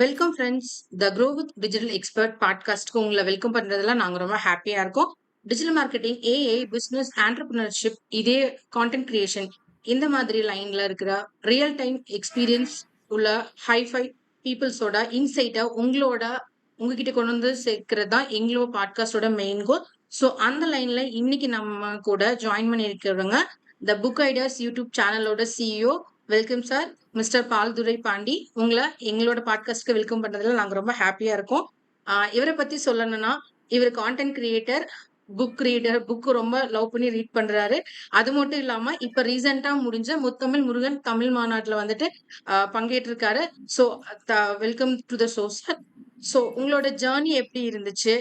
Welcome friends. The grow with digital expert பாட்காஸ்ட்க்கு உங்கள welcome பண்றதுல நாங்க ரொம்ப ஹாப்பியா இருக்கோம். Digital marketing, AI, business, entrepreneurship, இதே கான்டென்ட் கிரியேஷன் இந்த மாதிரி லைன்ல இருக்கிற ரியல் டைம் எக்ஸ்பீரியன்ஸ் உள்ள ஹைஃபை பீப்பிள்ஸோட இன்சைட்ட உங்ககிட்ட கொண்டு வந்து சேர்க்கிறது தான் எங்களோட பாட்காஸ்டோட மெயின் கோல். ஸோ அந்த லைன்ல இன்னைக்கு நம்ம கூட ஜாயின் பண்ணியிருக்கிறவங்க த புக் ஐடியாஸ் யூடியூப் சேனலோட CEO. Welcome sir, mister Palthurai Pandi. உங்கள எங்களோட பாட்காஸ்ட்க்கு வெல்கம் பண்றதுல நாங்க ரொம்ப ஹாப்பியா இருக்கோம். இவர பத்தி சொல்லணும்னா, இவரு content creator, book reader. Book ரொம்ப லவ் பண்ணி ரீட் பண்றாரு. அது மட்டும் இல்லாம, இப்ப ரீசென்ட்டா முடிஞ்ச முத்தமிழ் முருகன் தமிழ் மாநாட்டுல வந்துட்டு பங்கேற்றிருக்காரு. So welcome to the show sir. So உங்களோட ஜர்னி எப்படி இருந்துச்சு?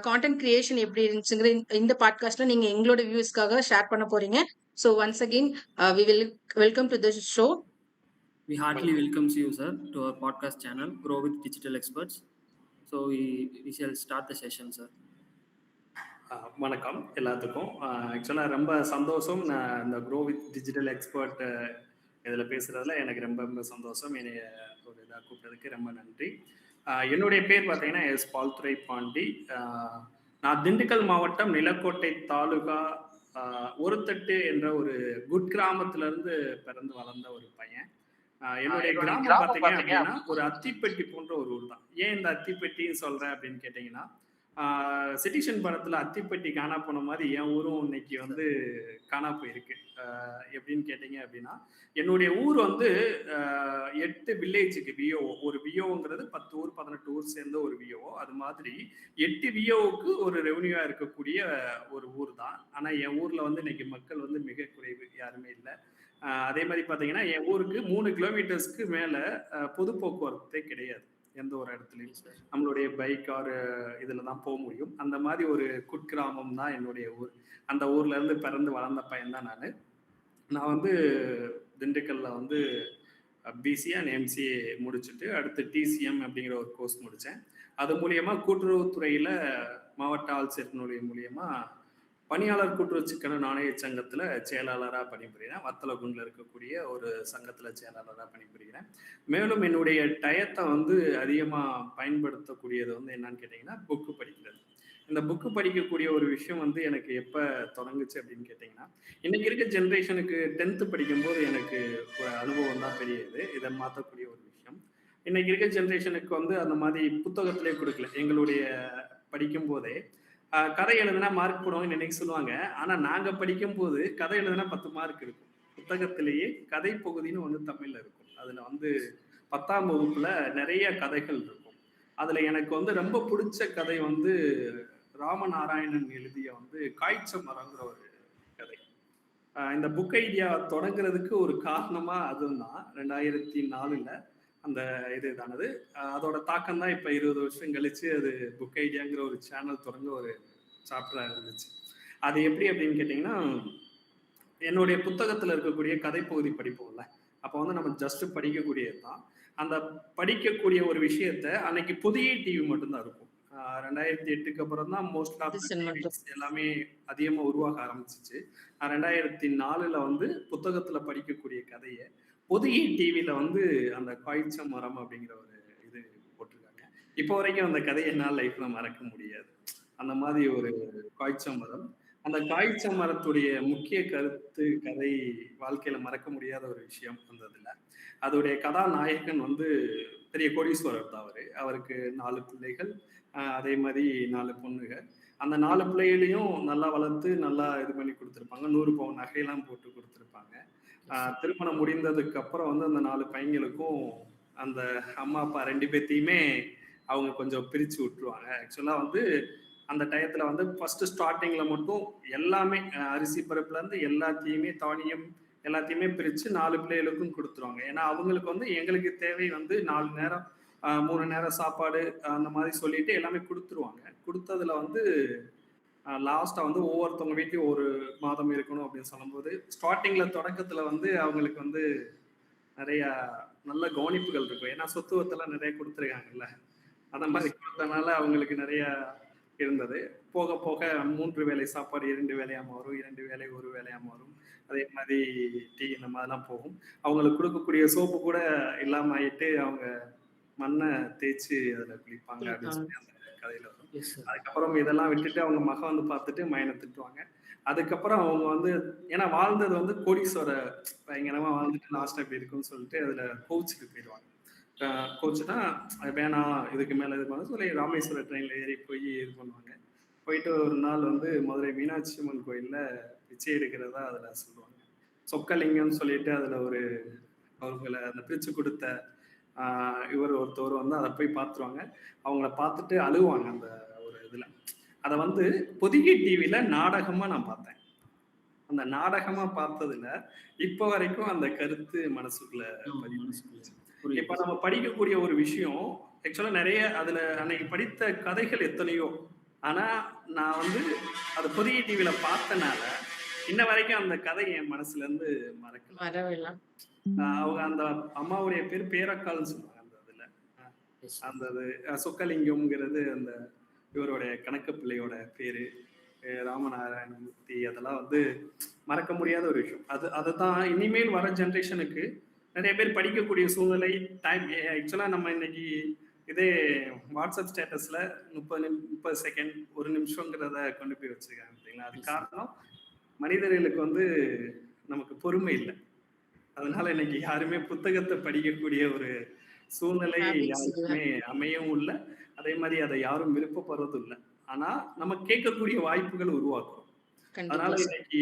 கான்டென்ட் கிரியேஷன் எப்படி இருந்துச்சுங்கிற இந்த பாட்காஸ்ட்ல நீங்க எங்களோட வியூவர்ஸ்க்காக ஷேர் பண்ண போறீங்க. So once again we will welcome to the show. We heartily welcome you, sir, to our podcast channel, Grow with Digital Experts. So we shall start the session, sir. வணக்கம் எல்லாத்துக்கும். ஆக்சுவலாக ரொம்ப சந்தோஷம். நான் இந்த க்ரோ வித் டிஜிட்டல் எக்ஸ்பர்ட் இதில் பேசுகிறதுல எனக்கு ரொம்ப ரொம்ப சந்தோஷம். என்னைய ஒரு இதாக கூப்பிட்டதுக்கு ரொம்ப நன்றி. என்னுடைய பேர் பார்த்தீங்கன்னா எஸ் பால்துரை பாண்டி. நான் திண்டுக்கல் மாவட்டம் நிலக்கோட்டை தாலுகா ஒருத்தட்டு என்ற ஒரு குட்கிராமத்திலிருந்து பிறந்து வளர்ந்த ஒரு பையன். என்னுடைய கிராமம் பார்த்தீங்க அப்படின்னா ஒரு அத்திப்பட்டி போன்ற ஒரு ஊர் தான். ஏன் இந்த அத்திப்பட்டின்னு சொல்கிறேன் அப்படின்னு கேட்டிங்கன்னா, சிட்டிசன் படத்துல அத்திப்பட்டி காணா போன மாதிரி என் ஊரும் இன்னைக்கு வந்து காணா போயிருக்கு. எப்படின்னு கேட்டீங்க அப்படின்னா, என்னுடைய ஊர் வந்து 8 வில்லேஜுக்கு விஓ. ஒரு விஓங்கிறது 10 ஊர் 18 ஊர் சேர்ந்த ஒரு விஓ. அது மாதிரி 8 விஓவுக்கு ஒரு ரெவன்யூவா இருக்கக்கூடிய ஒரு ஊர் தான். ஆனா என் ஊர்ல வந்து இன்னைக்கு மக்கள் வந்து மிக குறைவு, யாருமே இல்லை. அதே மாதிரி பாத்தீங்கன்னா என் ஊருக்கு 3 கிலோமீட்டர்ஸ்க்கு மேல பொது போக்குவரத்தே கிடையாது எந்த ஒரு இடத்துலையும். நம்மளுடைய பைக் ஆர் இதுல தான் போக முடியும். அந்த மாதிரி ஒரு குட்கிராமம் தான் என்னுடைய ஊர். அந்த ஊர்ல இருந்து பிறந்து வளர்ந்த பையன் தான் நான் வந்து திண்டுக்கல்ல வந்து பிசி அண்ட் எம்சிஏ முடிச்சுட்டு அடுத்து டிசிஎம் அப்படிங்கிற ஒரு கோர்ஸ் முடித்தேன். அது மூலியமா கூட்டுறவுத்துறையில மாவட்ட ஆட்சியர் மூலியமா பணியாளர் கூட்டுறவு சிக்கன நாணய சங்கத்துல செயலாளராக பணிபுரிகிறேன். வத்தலகுண்டில் இருக்கக்கூடிய ஒரு சங்கத்துல செயலாளராக பணிபுரிகிறேன். மேலும் என்னுடைய டயத்தை வந்து அதிகமாக பயன்படுத்தக்கூடியது வந்து என்னன்னு கேட்டிங்கன்னா புக்கு படிக்கிறது. இந்த புக்கு படிக்கக்கூடிய ஒரு விஷயம் வந்து எனக்கு எப்போ தொடங்குச்சு அப்படின்னு கேட்டிங்கன்னா, இன்னைக்கு இருக்க ஜென்ரேஷனுக்கு 10th படிக்கும்போது எனக்கு ஒரு அனுபவம் தான் பெரியது. இதை மாற்றக்கூடிய ஒரு விஷயம். இன்னைக்கு இருக்க ஜென்ரேஷனுக்கு வந்து அந்த மாதிரி புத்தகத்திலே கொடுக்கல. எங்களுடைய படிக்கும் போதே கதை எழுதுனா மார்க் போடுவாங்கன்னு இன்னைக்கு சொல்லுவாங்க. ஆனா நாங்க படிக்கும் போது கதை எழுதுனா 10 மார்க் இருக்கும். புத்தகத்திலேயே கதை பகுதின்னு ஒண்ணு தமிழ்ல இருக்கும். அதுல வந்து 10ஆம் வகுப்புல நிறைய கதைகள் இருக்கும். அதுல எனக்கு வந்து ரொம்ப பிடிச்ச கதை வந்து ராமநாராயணன் எழுதிய வந்து காய்ச்ச மரங்கிற ஒரு கதை. இந்த புக் ஐடியா தொடங்குறதுக்கு ஒரு காரணமா அதுதான் 2004ல அந்த இதுதானது. அதோட தாக்கம் தான் இப்ப 20 வருஷம் கழிச்சு அது புக் ஐடியாங்கிற ஒரு சேனல் தொடங்க ஒரு சாப்டரா இருந்துச்சு. அது எப்படி அப்படின்னு கேட்டீங்கன்னா, என்னுடைய புத்தகத்துல இருக்கக்கூடிய கதை பகுதி படிப்போம்ல, அப்ப வந்து நம்ம ஜஸ்ட் படிக்கக்கூடியது தான். அந்த படிக்கக்கூடிய ஒரு விஷயத்த அன்னைக்கு புதிய டிவி மட்டும்தான் இருக்கும். 2008க்கு அப்புறம் தான் மோஸ்ட் ஆஃப் எல்லாமே அதிகமா உருவாக ஆரம்பிச்சிச்சு. 2004ல வந்து புத்தகத்துல படிக்கக்கூடிய கதையை புதிய டிவியில வந்து அந்த காய்ச்ச மரம் அப்படிங்கிற ஒரு இது போட்டிருக்காங்க. இப்போ வரைக்கும் அந்த கதையை என்னால் லைஃப்ல மறக்க முடியாது. அந்த மாதிரி ஒரு காய்ச்ச மரம். அந்த காய்ச்ச மரத்துடைய முக்கிய கருத்து கதை வாழ்க்கையில மறக்க முடியாத ஒரு விஷயம் அந்த இதுல. அதோடைய கதாநாயகன் வந்து பெரிய கோடீஸ்வரர் தான் அவரு. அவருக்கு 4 பிள்ளைகள், அதே மாதிரி 4 பொண்ணுகள். அந்த 4 பிள்ளைகளையும் நல்லா வளர்த்து நல்லா இது பண்ணி கொடுத்துருப்பாங்க. 100 பவுன் நகையெல்லாம் போட்டு கொடுத்துருப்பாங்க. திருமணம் முடிந்ததுக்கு அப்புறம் வந்து அந்த 4 பையங்களுக்கும் அந்த அம்மா அப்பா 2 பேத்தையுமே அவங்க கொஞ்சம் பிரிச்சு விட்டுருவாங்க. ஆக்சுவலா வந்து அந்த டயத்துல வந்து ஃபர்ஸ்ட் ஸ்டார்டிங்ல மட்டும் எல்லாமே அரிசி பருப்புல இருந்து எல்லாத்தையுமே தானியம் எல்லாத்தையுமே பிரிச்சு 4 பிள்ளைகளுக்கும் கொடுத்துருவாங்க. ஏன்னா அவங்களுக்கு வந்து எங்களுக்கு தேவை வந்து 4 நேரம் 3 நேரம் சாப்பாடு அந்த மாதிரி சொல்லிட்டு எல்லாமே கொடுத்துருவாங்க. கொடுத்ததுல வந்து லாஸ்டா வந்து ஒவ்வொருத்தவங்க வீட்லயும் ஒரு மாதம் இருக்கணும் அப்படின்னு சொல்லும்போது ஸ்டார்டிங்ல தொடக்கத்துல வந்து அவங்களுக்கு வந்து நிறைய நல்ல கவனிப்புகள் இருக்கும். ஏன்னா சொத்துவத்தெல்லாம் நிறைய கொடுத்துருக்காங்கல்ல, அந்த மாதிரி கொடுத்தனால அவங்களுக்கு நிறைய இருந்தது. போக போக 3 வேளை சாப்பாடு 2 வேளையா மாறும், 2 வேளை 1 வேளையா மாறும். அதே மாதிரி டீ இந்த மாதிரிலாம் போகும். அவங்களுக்கு கொடுக்கக்கூடிய சோப்பு கூட இல்லாம ஆயிட்டு அவங்க மண்ணை தேய்ச்சி அதில் குளிப்பாங்க அப்படின்னு சொல்லி அந்த கதையில வரும். Yes sir. அதுக்கப்புறம் இதெல்லாம் விட்டுட்டு அவங்க மகன் வந்து பார்த்துட்டு மகனை திட்டுவாங்க. அதுக்கப்புறம் அவங்க வந்து ஏன்னா வாழ்ந்தது வந்து கோடீஸ்வர பயங்கரமா வாழ்ந்துட்டு லாஸ்ட் எப்படி இருக்குன்னு சொல்லிட்டு அதுல கோச்சுக்கு போயிடுவாங்க. கோச்சுனா வேணாம் இதுக்கு மேல இது பண்ண சொல்லி ராமேஸ்வர ட்ரெயின்ல ஏறி போய் இது பண்ணுவாங்க. போயிட்டு ஒரு நாள் வந்து மதுரை மீனாட்சி அம்மன் கோயில்ல பிச்சை எடுக்கிறதா அதுல சொல்லுவாங்க. சொக்கலிங்கம்னு சொல்லிட்டு அதுல ஒரு அவர்களை அந்த பிரிச்சு கொடுத்த இவர் ஒருத்தவர் வந்து அதை போய் பார்த்துருவாங்க. அவங்கள பார்த்துட்டு அழுவாங்க அந்த ஒரு இதுல. அதை வந்து பொதிகை டிவில நாடகமா நான் பார்த்தேன். அந்த நாடகமா பார்த்ததுல இப்ப வரைக்கும் அந்த கருத்து மனசுக்குள்ள இப்ப நம்ம படிக்கக்கூடிய ஒரு விஷயம் ஆக்சுவலா நிறைய அதுல அன்னைக்கு படித்த கதைகள் எத்தனையோ, ஆனா நான் வந்து அது பொதிகை டிவில பார்த்தனால இன்ன வரைக்கும் அந்த கதை என் மனசுல இருந்து மறக்கல. அவங்க அந்த அம்மாவுடைய பேர் பேரக்கால்னு சொல்லுவாங்க அந்த இதுல. அந்த சொக்கலிங்கம்ங்கிறது அந்த இவருடைய கணக்கு பிள்ளையோட பேரு, ராமநாராயணமூர்த்தி. அதெல்லாம் வந்து மறக்க முடியாத ஒரு விஷயம். அதுதான் இனிமேல் வர ஜென்ரேஷனுக்கு நிறைய பேர் படிக்கக்கூடிய சூழ்நிலை டைம். ஆக்சுவலா நம்ம இன்னைக்கு இதே வாட்ஸ்அப் ஸ்டேட்டஸ்ல 30 செகண்ட் 1 நிமிஷங்கிறத கொண்டு போய் வச்சிருக்காங்க பார்த்தீங்களா? அது காரணம் மனிதர்களுக்கு வந்து நமக்கு பொறுமை இல்லை. அதனால இன்னைக்கு யாருமே புத்தகத்தை படிக்கக்கூடிய ஒரு சூழ்நிலை யாருக்குமே அமையவும் இல்லை. அதே மாதிரி அதை யாரும் விருப்பப்படுறதும் இல்லை. ஆனா நம்ம கேட்கக்கூடிய வாய்ப்புகள் உருவாக்கும். அதனால இன்னைக்கு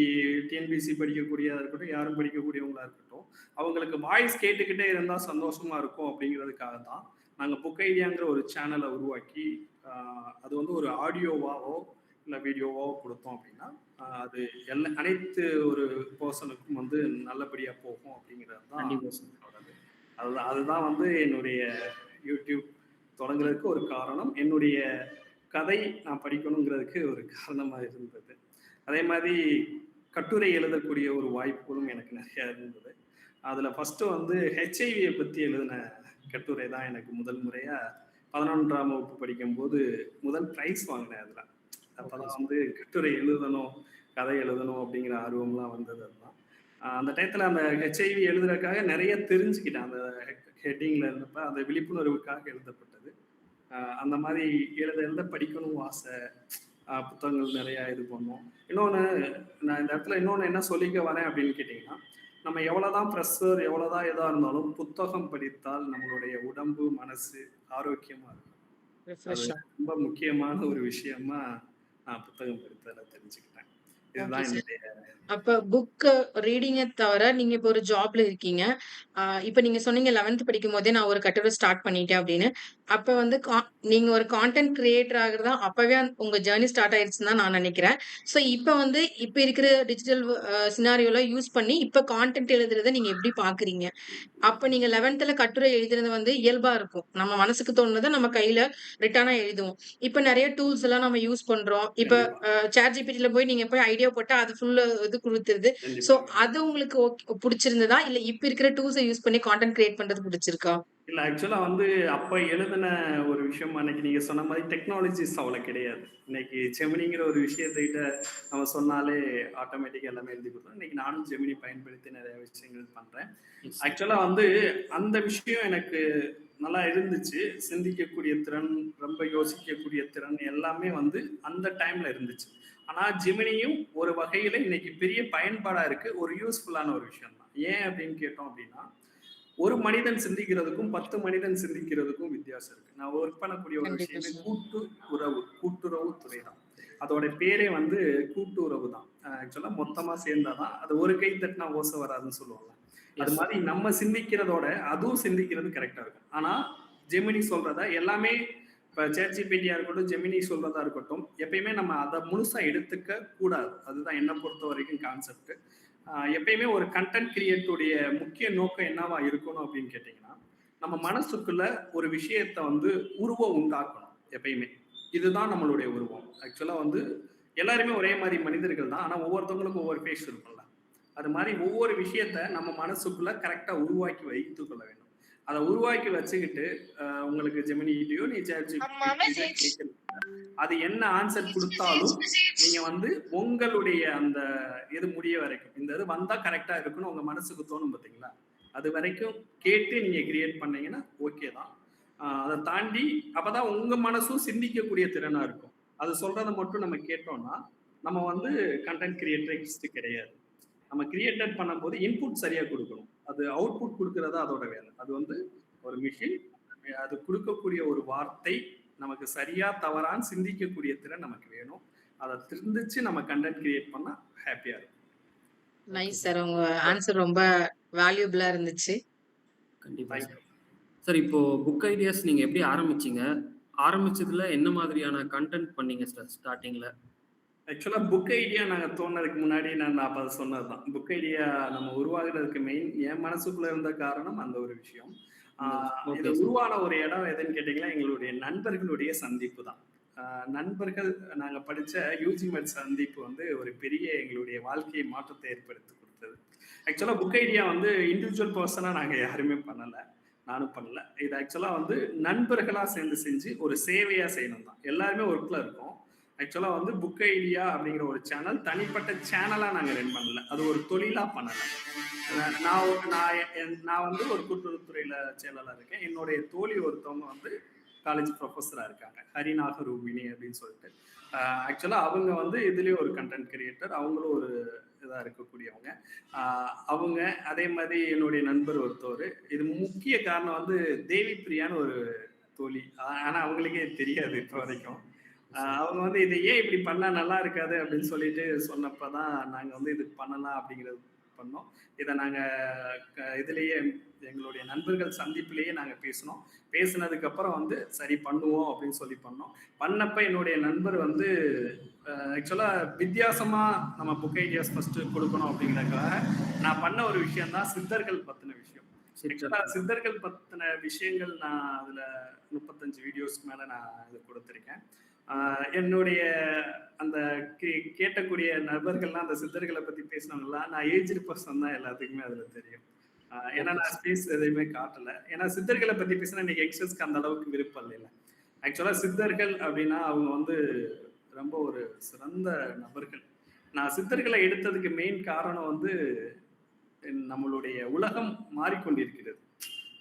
டிஎன்பிசி படிக்கக்கூடியதா இருக்கட்டும், யாரும் படிக்கக்கூடியவங்களா இருக்கட்டும், அவங்களுக்கு வாய்ஸ் கேட்டுக்கிட்டே இருந்தா சந்தோஷமா இருக்கும் அப்படிங்கிறதுக்காக தான் நாங்க புக் ஐடியாங்கிற ஒரு சேனலை உருவாக்கி அது வந்து ஒரு ஆடியோவாவோ இல்லை வீடியோவோ கொடுத்தோம் அப்படின்னா அது அனைத்து ஒரு பர்சனுக்கும் வந்து நல்லபடியா போகும் அப்படிங்கிறது தான். அதுதான் வந்து என்னுடைய யூடியூப் தொடங்குறதுக்கு ஒரு காரணம். என்னுடைய கதை நான் படிக்கணுங்கிறதுக்கு ஒரு காரணமா இருந்தது. அதே மாதிரி கட்டுரை எழுதக்கூடிய ஒரு வாய்ப்புகளும் எனக்கு நிறைய இருந்தது. அதுல ஃபர்ஸ்ட் வந்து ஹெச்ஐவியை பத்தி எழுதின கட்டுரை தான் எனக்கு முதல் முறையா 11ஆம் வகுப்பு படிக்கும் போது முதல் பிரைஸ் வாங்கினேன். அதுல அப்பதான் வந்து கட்டுரை எழுதணும், கதை எழுதணும் அப்படிங்கிற ஆர்வம்லாம் வந்தது. அதுதான் அந்த டயத்துல அந்த ஹெச்ஐவி எழுதுறதுக்காக நிறைய தெரிஞ்சுக்கிட்டேன். அந்த ஹெட்டிங்ல இருந்தப்ப அந்த விழிப்புணர்வுக்காக எழுதப்பட்டது. அந்த மாதிரி எழுத படிக்கணும் ஆசை, புத்தகங்கள் நிறைய இது பண்ணோம். இன்னொன்று நான் இந்த இடத்துல இன்னொன்று என்ன சொல்லிக்க வரேன் அப்படின்னு கேட்டிங்கன்னா, நம்ம எவ்வளோதான் ப்ரெஷர் எவ்வளோதான் எதாக இருந்தாலும் புத்தகம் படித்தால் நம்மளுடைய உடம்பு மனசு ஆரோக்கியமா இருக்கும். அது ரொம்ப முக்கியமான ஒரு விஷயமா நான் புத்தகம் படித்ததில் தெரிஞ்சுக்கிட்டேன். இதுதான் என்னுடைய அப்ப புக் ரீடிங்க தவிர நீங்க இப்போ ஒரு ஜாப்ல இருக்கீங்க. இப்ப நீங்க சொன்னீங்க 11th படிக்கும் போதே நான் ஒரு கட்டுரை ஸ்டார்ட் பண்ணிட்டேன் அப்படின்னு. அப்ப வந்து நீங்க ஒரு கான்டென்ட் கிரியேட்டர் ஆகுறதா அப்பவே உங்க ஜர்னி ஸ்டார்ட் ஆயிருச்சுன்னு தான் நான் நினைக்கிறேன். ஸோ இப்ப வந்து இப்ப இருக்கிற டிஜிட்டல் சினாரியோல யூஸ் பண்ணி இப்ப கான்டென்ட் எழுதுறத நீங்க எப்படி பாக்குறீங்க? அப்ப நீங்க 11th கட்டுரை எழுதுறது வந்து இயல்பா இருக்கும். நம்ம மனசுக்கு தோணுனத நம்ம கையில ரிட்டனா எழுதுவோம். இப்ப நிறைய டூல்ஸ் எல்லாம் நம்ம யூஸ் பண்றோம். இப்ப ChatGPTல போய் நீங்க போய் ஐடியா போட்டா அது ஃபுல் இது கொடுத்துருது. சோ அது உங்களுக்கு பிடிச்சிருந்ததா இல்ல இப்ப இருக்கிற டூல்ஸை யூஸ் பண்ணி கான்டென்ட் கிரியேட் பண்றது பிடிச்சிருக்கா? இல்ல ஆக்சுவலா வந்து அப்ப எழுதின ஒரு விஷயம் அன்னைக்கு நீங்க சொன்ன மாதிரி டெக்னாலஜிஸ் அவ்வளவு கிடையாது. இன்னைக்கு ஜெமினிங்கிற ஒரு விஷயத்திட்ட நம்ம சொன்னாலே ஆட்டோமேட்டிக்கா எல்லாமே எழுதி கொடுத்தோம். இன்னைக்கு நானும் ஜெமினி பயன்படுத்தி நிறைய விஷயங்கள் பண்றேன். ஆக்சுவலா வந்து அந்த விஷயம் எனக்கு நல்லா இருந்துச்சு. சிந்திக்கக்கூடிய திறன், ரொம்ப யோசிக்கக்கூடிய திறன் எல்லாமே வந்து அந்த டைம்ல இருந்துச்சு. ஆனா ஜெமினியும் ஒரு வகையில இன்னைக்கு பெரிய பயன்பாடா இருக்கு. ஒரு யூஸ்ஃபுல்லான ஒரு விஷயம் தான். ஏன் அப்படின்னு கேட்டோம் அப்படின்னா, ஒரு மனிதன் சிந்திக்கிறதுக்கும் 10 மனிதன் சிந்திக்கிறதுக்கும் வித்தியாசம் இருக்கு. நான் ஒர்க் பண்ணக்கூடிய ஒரு விஷயமே கூட்டுறவு துறை தான். அதோட பேரே வந்து கூட்டுறவு தான். ஆக்சுவலா மொத்தமா சேர்ந்தாதான் அது ஒரு கை தட்டினா ஓசை வராதுன்னு சொல்லுவாங்க. அது மாதிரி நம்ம சிந்திக்கிறதோட அதுவும் சிந்திக்கிறது கரெக்டா இருக்கும். ஆனா ஜெமினி சொல்றத எல்லாமே இப்ப ChatGPT இருக்கட்டும், ஜெமினி சொல்றதா இருக்கட்டும், எப்பயுமே நம்ம அதை முழுசா எடுத்துக்க கூடாது. அதுதான் என்ன பொறுத்த வரைக்கும் கான்செப்ட். எப்பயுமே ஒரு கண்டென்ட் கிரியேட்டுடைய முக்கிய நோக்கம் என்னவா இருக்கணும் அப்படின்னு கேட்டீங்கன்னா, நம்ம மனசுக்குள்ள ஒரு விஷயத்த வந்து உருவம் உண்டாக்கணும். எப்பயுமே இதுதான் நம்மளுடைய உருவம். ஆக்சுவலா வந்து எல்லாருமே ஒரே மாதிரி மனிதர்கள் தான். ஆனா ஒவ்வொருத்தவங்களுக்கும் ஒவ்வொரு ஃபேஸ் இருக்கும்ல. அது மாதிரி ஒவ்வொரு விஷயத்த நம்ம மனசுக்குள்ள கரெக்டா உருவாக்கி வைத்துக் கொள்ள வேண்டும். அதை உருவாக்கி வச்சுக்கிட்டு உங்களுக்கு ஜெமினியோ நீ ChatGPT அது என்ன ஆன்சர் கொடுத்தாலும் நீங்க வந்து உங்களுடைய அந்த இது முடிய வரைக்கும் இந்த இது வந்தா கரெக்டா இருக்குன்னு உங்க மனசுக்கு தோணும் பார்த்தீங்களா? அது வரைக்கும் கேட்டு நீங்க கிரியேட் பண்ணீங்கன்னா ஓகே தான். அதை தாண்டி அப்பதான் உங்க மனசும் சிந்திக்கக்கூடிய திறனா இருக்கும். அது சொல்றதை மட்டும் நம்ம கேட்டோம்னா நம்ம வந்து கண்டென்ட் கிரியேட்டரிஸ்ட் கிடையாது. நம்ம கிரியேட்டட் பண்ணும்போது இன்புட் சரியா கொடுக்கணும். அது அவுட்புட் கொடுக்கறதா அதோட வேலை. அது வந்து ஒரு மிஷின், அது கொடுக்கக்கூடிய ஒரு வார்த்தை நமக்கு சரியா தவறான்னு சிந்திக்கக்கூடிய திறன் நமக்கு வேணும். அதை திருந்திச்சு நம்ம கண்டென்ட் கிரியேட் பண்ணா ஹாப்பியா இருக்கும். Nice sir. உங்க ஆன்சர் ரொம்ப வேல்யூபிளா இருந்துச்சு. கண்டிப்பா சார். சார் இப்போ புக் ஐடியாஸ் நீங்க எப்படி ஆரம்பிச்சீங்க? ஆரம்பிச்சதுல என்ன மாதிரியான கண்டென்ட் பண்ணீங்க சார் ஸ்டார்டிங்ல? ஆக்சுவலா புக் ஐடியா நாங்க தோணுறதுக்கு முன்னாடி நான் அப்ப சொன்னதுதான். புக் ஐடியா நம்ம உருவாகுறதுக்கு மெயின் என் மனசுக்குள்ள இருந்த காரணம் அந்த ஒரு விஷயம். இது உருவான ஒரு இடம் எதுன்னு கேட்டீங்கன்னா எங்களுடைய நண்பர்களுடைய சந்திப்பு தான். நண்பர்கள் நாங்க படிச்ச யூஜி மெட் சந்திப்பு வந்து ஒரு பெரிய எங்களுடைய வாழ்க்கையை மாற்றத்தை ஏற்படுத்தி கொடுத்தது. ஆக்சுவலா புக் ஐடியா வந்து இண்டிவிஜுவல் பர்சனா நாங்க யாருமே பண்ணல, நானும் பண்ணல. இது ஆக்சுவலா வந்து நண்பர்களா சேர்ந்து செஞ்சு ஒரு சேவையா செய்யணும் தான். எல்லாருமே ஒர்க்ல இருக்கோம். ஆக்சுவலா வந்து புக் ஐடியா அப்படிங்கிற ஒரு சேனல் தனிப்பட்ட சேனலா நாங்க ரன் பண்ணல, அது ஒரு தொழிலா பண்ணல. நான் வந்து ஒரு கூட்டுறவுத்துறையில செயலாளர் இருக்கேன். என்னுடைய தோழி ஒருத்தவங்க வந்து காலேஜ் ப்ரொஃபஸரா இருக்காங்க, ஹரிநாக ரூபினி அப்படின்னு சொல்லிட்டு. ஆக்சுவலா அவங்க வந்து இதுலயே ஒரு கண்டென்ட் கிரியேட்டர், அவங்களும் ஒரு இதா இருக்கக்கூடியவங்க. அவங்க அதே மாதிரி என்னுடைய நண்பர் ஒருத்தவர். இது முக்கிய காரணம் வந்து தேவி பிரியான்னு ஒரு தோழி. ஆனா அவங்களுக்கே தெரியாது இப்ப வரைக்கும். அவங்க வந்து இதை ஏன் இப்படி பண்ணா நல்லா இருக்காது அப்படின்னு சொல்லிட்டு சொன்னப்பதான் நாங்க வந்து இது பண்ணலாம் அப்படிங்கிறது பண்ணோம். இதை நாங்க இதுலயே எங்களுடைய நண்பர்கள் சந்திப்பிலேயே நாங்க பேசினோம். பேசினதுக்கு அப்புறம் வந்து சரி பண்ணுவோம் அப்படின்னு சொல்லி பண்ணோம். பண்ணப்ப என்னுடைய நண்பர் வந்து ஆக்சுவலா வித்தியாசமா நம்ம புக் ஐடியாஸ் ஃபர்ஸ்ட் கொடுக்கணும் அப்படிங்கிறதுக்காக நான் பண்ண ஒரு விஷயம் தான் சித்தர்கள் பத்தின விஷயம். சித்தர்கள் பத்தின விஷயங்கள் நான் அதுல 35 வீடியோஸ்க்கு மேல நான் இது கொடுத்திருக்கேன். என்னுடைய அந்த கேட்டக்கூடிய நபர்கள்லாம் அந்த சித்தர்களை பத்தி பேசினவங்கலாம் நான் ஏஜ்டு பர்சன் தான் எல்லாத்துக்குமே அதுல தெரியும். ஏன்னா நான் ஸ்பேஸ் எதையுமே காட்டல. ஏன்னா சித்தர்களை பத்தி பேசினா இன்னைக்கு யங்ஸ்டர்ஸ்க்கு அந்த அளவுக்கு விருப்பம் இல்லை. ஆக்சுவலா சித்தர்கள் அப்படின்னா அவங்க வந்து ரொம்ப ஒரு சிறந்த நபர்கள். நான் சித்தர்களை எடுத்ததுக்கு மெயின் காரணம் வந்து நம்மளுடைய உலகம் மாறிக்கொண்டிருக்கிறது.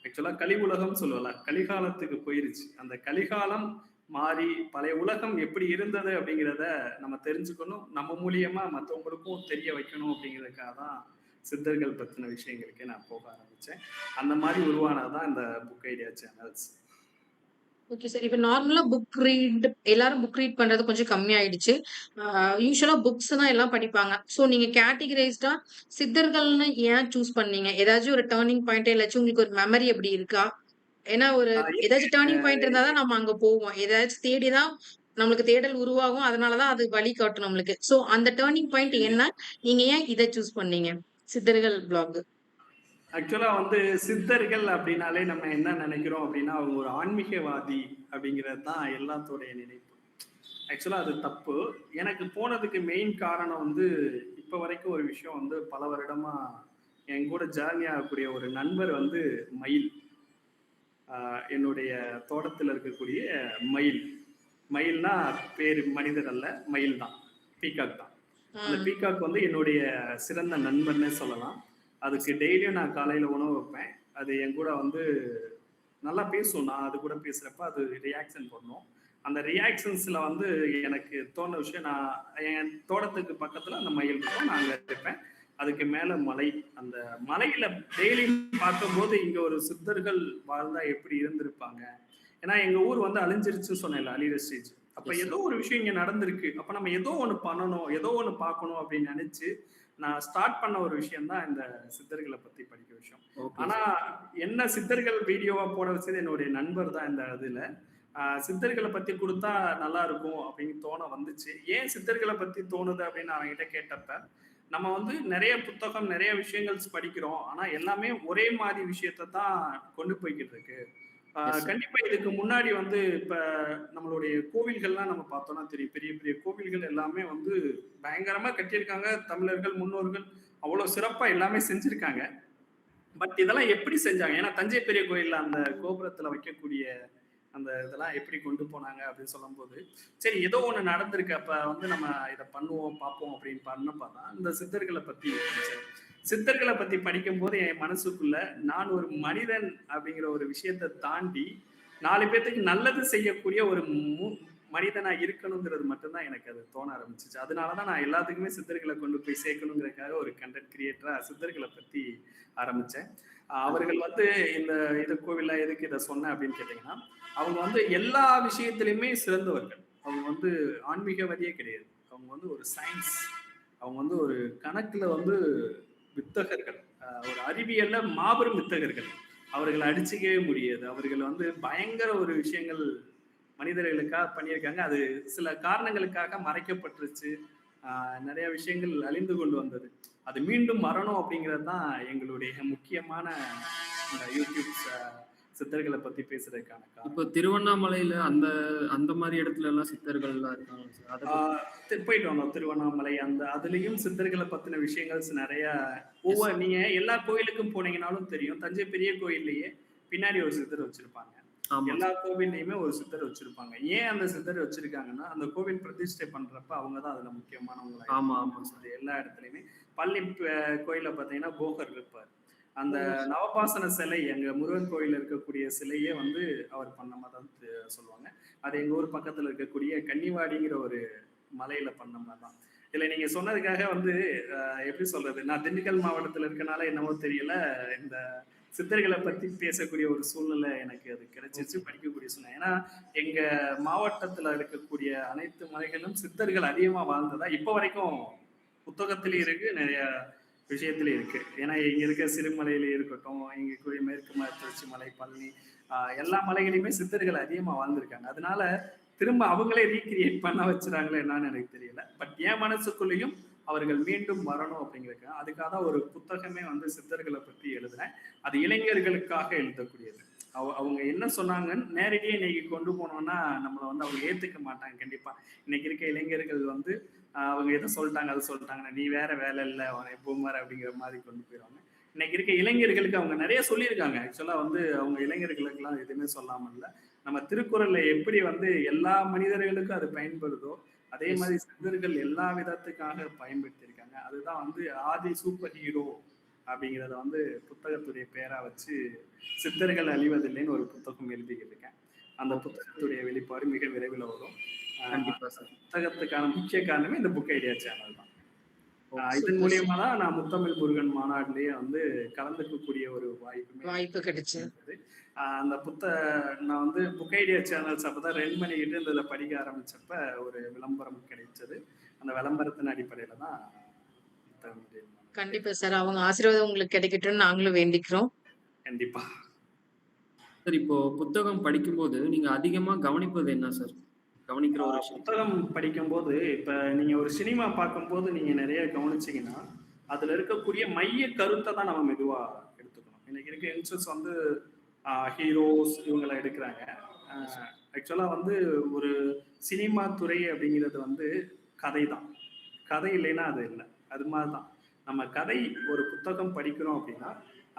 ஆக்சுவலா கலி உலகம் சொல்லல, கலிகாலத்துக்கு போயிருச்சு. அந்த கலிகாலம் மாறி பழைய உலகம் எப்படி இருந்தது அப்படிங்கிறத நம்ம தெரிஞ்சுக்கணும், நம்ம மூலியமா மற்றவங்களுக்கும் தெரிய வைக்கணும் அப்படிங்கிறதுக்காக தான் சித்தர்கள் பத்தின விஷயங்களுக்கு நான் போக ஆரம்பிச்சேன். அந்த மாதிரி உருவானதான் இந்த book idea channels. Okay sir. இப்ப நார்மலா புக் ரீட் எல்லாரும் புக் ரீட் பண்றது கொஞ்சம் கம்மியாயிடுச்சு. யூசுவலா புக்ஸ் தான் எல்லாம் படிப்பாங்க. சோ நீங்க கேட்டகரைஸ்டா சித்தர்கள்னு ஏன் சூஸ் பண்ணீங்க? ஏதாச்சும் ஒரு டர்னிங் பாயிண்ட் இல்லாச்சும் உங்களுக்கு ஒரு மெமரி அப்படி இருக்கா? ஏன்னா ஒரு ஏதாச்சும் டர்னிங் பாயிண்ட் இருந்தா தான் நம்ம அங்க போவோம். ஏதாச்சும் தேடி தான் நம்மளுக்கு தேடல் உருவாகும். அதனால தான் அது வழி காட்டும் நம்மளுக்கு. சோ அந்த டர்னிங் பாயிண்ட் என்ன? நீங்க ஏன் இத சூஸ் பண்ணீங்க? சித்தர்கள் ப்ளாக். ஆக்சுவலா வந்து சித்தர்கள் அப்படின்னாலே நம்ம என்ன நினைக்கிறோம் அப்படின்னா அவங்க ஒரு ஆன்மீகவாதி அப்படிங்கிறது தான் எல்லாத்தோடைய நினைப்பு. ஆக்சுவலா அது தப்பு. எனக்கு போனதுக்கு மெயின் காரணம் வந்து இப்ப வரைக்கும் ஒரு விஷயம் வந்து பல வருடமா என் கூட ஜேர்னி ஆகக்கூடிய ஒரு நண்பர் வந்து மயில். என்னுடைய தோட்டத்தில் இருக்கக்கூடிய மயில். மயில்னா பேரு மனிதர் அல்ல, மயில் தான், பீகாக் தான். அந்த பீகாக் வந்து என்னுடைய சிறந்த நண்பர்னே சொல்லலாம். அதுக்கு டெய்லியும் நான் காலையில உணவு வைப்பேன். அது என் கூட வந்து நல்லா பேசும். நான் அது கூட பேசுறப்ப அது ரியாக்ஷன் பண்ணும். அந்த ரியாக்ஷன்ஸ்ல வந்து எனக்கு தோணுன விஷயம், நான் என் தோட்டத்துக்கு பக்கத்துல அந்த மயில் இருக்கும், நான் அங்க இருப்பேன். அதுக்கு மேல மலை. அந்த மலையில டெய்லி பார்க்கும்போது இங்க ஒரு சித்தர்கள் வாழ்ந்தா எப்படி இருந்திருப்பாங்க. ஏன்னா எங்க ஊர் வந்து அழிஞ்சிருச்சு சொன்னேன்ல, அழிகிற ஸ்டேஜ். அப்ப ஏதோ ஒரு விஷயம் இங்க நடந்திருக்கு. அப்ப நம்ம ஏதோ ஒண்ணு பண்ணணும், ஏதோ ஒண்ணு பார்க்கணும் அப்படின்னு நினைச்சு நான் ஸ்டார்ட் பண்ண ஒரு விஷயம் தான் இந்த சித்தர்களை பத்தி படிக்க விஷயம். ஆனா என்ன சித்தர்கள் வீடியோவா போட வச்சது என்னுடைய நண்பர் தான். இந்த இதுல சித்தர்களை பத்தி கொடுத்தா நல்லா இருக்கும் அப்படின்னு தோண வந்துச்சு. ஏன் சித்தர்களை பத்தி தோணுது அப்படின்னு அவங்ககிட்ட கேட்டப்ப, நம்ம வந்து நிறைய புத்தகம் நிறைய விஷயங்கள் படிக்கிறோம், ஆனா எல்லாமே ஒரே மாதிரி விஷயத்த தான் கொண்டு போய்கிட்டு இருக்கு. கண்டிப்பா இதுக்கு முன்னாடி வந்து இப்ப நம்மளுடைய கோவில்கள்லாம் நம்ம பார்த்தோம்னா தெரியும். பெரிய பெரிய கோவில்கள் எல்லாமே வந்து பயங்கரமா கட்டியிருக்காங்க. தமிழர்கள் முன்னோர்கள் அவ்வளவு சிறப்பா எல்லாமே செஞ்சிருக்காங்க. பட் இதெல்லாம் எப்படி செஞ்சாங்க? ஏன்னா தஞ்சை பெரிய கோயில்ல அந்த கோபுரத்துல வைக்கக்கூடிய அந்த இதெல்லாம் எப்படி கொண்டு போனாங்க அப்படின்னு சொல்லும்போது, சரி ஏதோ ஒண்ணு நடந்திருக்கு, அப்ப வந்து நம்ம இதை பண்ணுவோம் பார்ப்போம் அப்படின்னு பண்ணப்பதான் இந்த சித்தர்களை பத்தி படிச்சேன். சித்தர்களை பத்தி படிக்கும் போது என் மனசுக்குள்ள நான் ஒரு மனிதன் அப்படிங்கிற ஒரு விஷயத்தை தாண்டி 4 பேத்துக்கு நல்லது செய்யக்கூடிய ஒரு மனிதனா இருக்கணுங்கிறது மட்டும்தான் எனக்கு அது தோண ஆரம்பிச்சிச்சு. அதனாலதான் நான் எல்லாத்துக்குமே சித்தர்களை கொண்டு போய் சேர்க்கணுங்கிறதுக்காக ஒரு கண்டென்ட் கிரியேட்டரா சித்தர்களை பத்தி ஆரம்பிச்சேன். அவர்கள் வந்து இந்த இது கோவில்ல எதுக்கு இதை சொன்னேன் அப்படின்னு கேட்டீங்கன்னா, அவங்க வந்து எல்லா விஷயத்திலுமே சிறந்தவர்கள். அவங்க வந்து ஆன்மீகவாதியே கிடையாது. அவங்க வந்து ஒரு சயின்ஸ், அவங்க வந்து ஒரு கணக்குல வந்து வித்தகர்கள், ஒரு அறிவியல்ல மாபெரும் வித்தகர்கள். அவர்களை அடிச்சுக்கவே முடியாது. அவர்கள் வந்து பயங்கர ஒரு விஷயங்கள் மனிதர்களுக்காக பண்ணியிருக்காங்க. அது சில காரணங்களுக்காக மறைக்கப்பட்டுருச்சு. நிறைய விஷயங்கள் அழிந்து கொண்டு வந்தது. அது மீண்டும் வரணும் அப்படிங்கிறது தான் எங்களுடைய முக்கியமான இந்த யூடியூப் சித்தர்களை பத்தி பேசுறதுக்கான காரணம். இப்போ திருவண்ணாமலையில அந்த அந்த மாதிரி இடத்துல எல்லாம் சித்தர்கள் எல்லாம் இருக்காங்க சார். அதை போயிட்டு வந்தோம் திருவண்ணாமலை. அந்த அதுலயும் சித்தர்களை பத்தின விஷயங்கள் நிறைய ஒவ்வொரு நீங்க எல்லா கோயிலுக்கும் போனீங்கன்னாலும் தெரியும். தஞ்சை பெரிய கோயில்லையே பின்னாடி ஒரு சித்தர் வச்சிருப்பாங்க. எல்லா கோவில்லையுமே ஒரு சித்தர் வச்சிருப்பாங்க. ஏன் அந்த சித்தர் வச்சிருக்காங்கன்னா, அந்த கோவில் பிரதிஷ்டை பண்றப்ப அவங்கதான் அதுல முக்கியமானவங்களா. ஆமா ஆமா சார். எல்லா இடத்துலயுமே பள்ளி கோயில பாத்தீங்கன்னா போகர் இருப்பார். அந்த நவபாசன சிலை எங்க முருகன் கோயில இருக்கக்கூடிய சிலையே வந்து அவர் பண்ண மாதிரி தான் சொல்லுவாங்க. அது எங்க ஊர் பக்கத்துல இருக்கக்கூடிய கன்னிவாடிங்கிற ஒரு மலையில பண்ண மாதிரி தான். இல்ல நீங்க சொன்னதுக்காக வந்து எப்படி சொல்றது, நான் திண்டுக்கல் மாவட்டத்துல இருக்கனால என்னவோ தெரியல, இந்த சித்தர்களை பத்தி பேசக்கூடிய ஒரு சூழ்நிலை எனக்கு அது கிடைச்சிச்சு, படிக்கக்கூடிய சூழ்நிலை. ஏன்னா எங்க மாவட்டத்துல இருக்கக்கூடிய அனைத்து மலைகளும் சித்தர்கள் அதிகமா வாழ்ந்ததா இப்ப வரைக்கும் புத்தகத்திலேயே இருக்கு, நிறைய விஷயத்துல இருக்கு. ஏன்னா இங்க இருக்க சிறுமலையில இருக்கட்டும், இங்க மேற்கு தொடர்ச்சி மலை, பழனி, எல்லா மலைகளையுமே சித்தர்கள் அதிகமா வாழ்ந்திருக்காங்க. அதனால திரும்ப அவங்களே ரீக்ரியேட் பண்ண வச்சுறாங்களே என்னன்னு எனக்கு தெரியல. பட் என் மனசுக்குள்ளேயும் அவர்கள் மீண்டும் வரணும் அப்படிங்கிறதுக்கு அதுக்காக தான் ஒரு புத்தகமே வந்து சித்தர்களை பற்றி எழுதுறேன். அது இளைஞர்களுக்காக எழுதக்கூடியது. அவங்க என்ன சொன்னாங்கன்னு நேரடியே இன்னைக்கு கொண்டு போனோம்னா நம்மளை வந்து அவங்க ஏத்துக்க மாட்டாங்க. கண்டிப்பா இன்னைக்கு இருக்க இளைஞர்கள் வந்து அவங்க எதை சொல்லிட்டாங்க அதை சொல்லிட்டாங்கன்னா நீ வேற வேலை இல்லை பூமர் அப்படிங்கிற மாதிரி கொண்டு போயிடுவாங்க. இன்னைக்கு இருக்க இளைஞர்களுக்கு அவங்க நிறைய சொல்லியிருக்காங்க. ஆக்சுவலா வந்து அவங்க இளைஞர்களுக்கு எல்லாம் எதுவுமே சொல்லாம இல்லை. நம்ம திருக்குறள்ல எப்படி வந்து எல்லா மனிதர்களுக்கும் அது பயன்படுதோ அதே மாதிரி சித்தர்கள் எல்லா விதத்துக்காக பயன்படுத்தியிருக்காங்க. அதுதான் வந்து ஆதி சூப்பர் ஹீரோ அப்படிங்கிறத வந்து புத்தகத்துடைய பேரா வச்சு சித்தர்கள் அழிவதில்லைன்னு ஒரு புத்தகம் எழுதிக்கிட்டு இருக்கேன். அந்த புத்தகத்துடைய வெளிப்பாடு மிக விரைவில் வரும். புத்தகத்துக்கான முக்கிய காரணமே இந்த புக் ஐடியா சேனல் தான். இதன் மூலியமா தான் நான் முத்தமிழ் முருகன் மாநாட்டிலேயே வந்து கலந்துக்கக்கூடிய ஒரு வாய்ப்பு கிடைச்சது. அந்த நான் வந்து புக் ஐடியா சேனல்ஸ் அப்பதான் ரன் பண்ணிக்கிட்டு இந்த படிக்க ஆரம்பிச்சப்ப ஒரு விளம்பரம் கிடைச்சது. அந்த விளம்பரத்தின் அடிப்படையில தான் கண்டிப்பா சார். அவங்க ஆசீர்வாதம் உங்களுக்கு கிடைக்கட்டும் நாங்களும் வேண்டிக்கிறோம். கண்டிப்பா சார். இப்போ புத்தகம் படிக்கும்போது நீங்க அதிகமா கவனிப்பது என்ன சார்? கவனிக்கிற ஒரு புத்தகம் படிக்கும்போது இப்ப நீங்க ஒரு சினிமா பார்க்கும்போது நீங்க நிறைய கவனிச்சீங்கன்னா அதுல இருக்கக்கூடிய மைய கருத்தை தான் நம்ம மெதுவா எடுத்துக்கணும். இன்னைக்கு இருக்க யங்ஸ்டர்ஸ் வந்து ஹீரோஸ் இவங்களை எடுக்கிறாங்க. ஆக்சுவலா வந்து ஒரு சினிமா துறை அப்படிங்கிறது வந்து கதை தான். கதை இல்லைன்னா அது இல்லை. அது மாதிரிதான் நம்ம கதை ஒரு புத்தகம் படிக்கிறோம் அப்படின்னா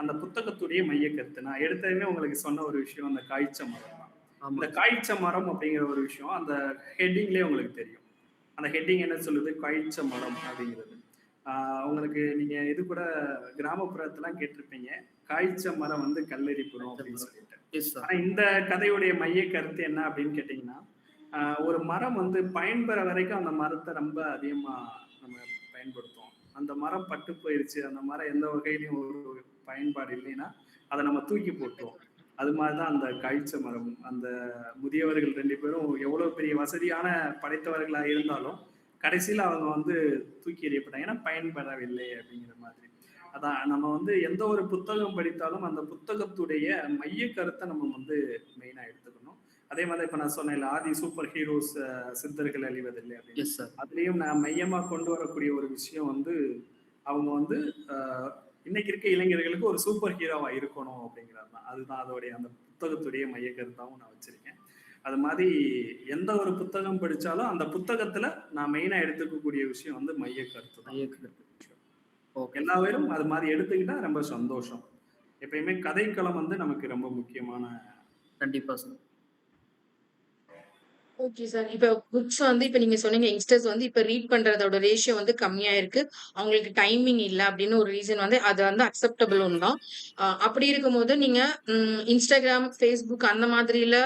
அந்த புத்தகத்துடைய மைய கருத்து நான் எடுத்ததுமே உங்களுக்கு சொன்ன ஒரு விஷயம் அந்த காய்ச்ச மரம் தான். இந்த காய்ச்ச மரம் அப்படிங்கிற ஒரு விஷயம் அந்த ஹெட்டிங்லேயே உங்களுக்கு தெரியும். அந்த ஹெட்டிங் என்ன சொல்லுது, காய்ச்ச மரம் அப்படிங்கிறது. உங்களுக்கு நீங்க இது கூட கிராமப்புறத்தெல்லாம் கேட்டிருப்பீங்க, காய்ச்ச மரம் வந்து கல்லெரிப்புடும் அப்படின்னு சொல்லிட்டு. ஆனா இந்த கதையுடைய மைய கருத்து என்ன அப்படின்னு கேட்டீங்கன்னா, ஒரு மரம் வந்து பயன்பெற வரைக்கும் அந்த மரத்தை ரொம்ப அதிகமா நம்ம பயன்படுத்துவோம். அந்த மரம் பட்டு போயிருச்சு, அந்த மரம் எந்த வகையிலையும் ஒரு பயன்பாடு இல்லைன்னா அதை நம்ம தூக்கி போட்டுருவோம். அது மாதிரிதான் அந்த காய்ச்ச மரம். அந்த முதியவர்கள் 2 பேரும் எவ்வளவு பெரிய வசதியான படைத்தவர்களா இருந்தாலும் கடைசியில அவங்க வந்து தூக்கி எறியப்பட்டாங்க, ஏன்னா பயன்பெறவில்லை அப்படிங்கிற மாதிரி. அதான் நம்ம வந்து எந்த ஒரு புத்தகம் படித்தாலும் அந்த புத்தகத்துடைய மைய கருத்தை நம்ம வந்து மெயினா எடுத்துக்கணும். அதே மாதிரி இப்ப நான் சொன்னேன் ஆதி சூப்பர் ஹீரோஸ் சித்தர்கள் அழிவதில்லை அப்படின்னு, அதுலயும் நான் மையமா கொண்டு வரக்கூடிய ஒரு விஷயம் வந்து அவங்க வந்து இன்னைக்கு இருக்க இளைஞர்களுக்கு ஒரு சூப்பர் ஹீரோவா இருக்கணும் அப்படிங்கிறது தான். அதுதான் அதோடைய அந்த புத்தகத்துடைய மைய கருத்தாவும் நான் வச்சிருக்கேன். அது மாதிரி எந்த ஒரு புத்தகம் படிச்சாலும் அந்த புத்தகத்துல நான் மெயினா எடுத்துக்கக்கூடிய விஷயம் வந்து மைய கருத்து தான். எல்லா பேரும் அது மாதிரி எடுத்துக்கிட்டா ரொம்ப சந்தோஷம். எப்பயுமே கதைக்களம் வந்து நமக்கு ரொம்ப முக்கியமான. கண்டிப்பா சார். Okay sir. இப்ப புக்ஸ் வந்து இப்ப நீங்க சொன்னீங்க யங்ஸ்டர்ஸ் வந்து இப்ப ரீட் பண்றதோட ரேஷியோ வந்து கம்மியா இருக்கு. அவங்களுக்கு டைமிங் இல்ல அப்படின்னு ஒரு ரீசன் வந்து அது வந்து அக்செப்டபிள் ஒண்ணு தான். அப்படி இருக்கும்போது நீங்க Instagram, Facebook அந்த மாதிரில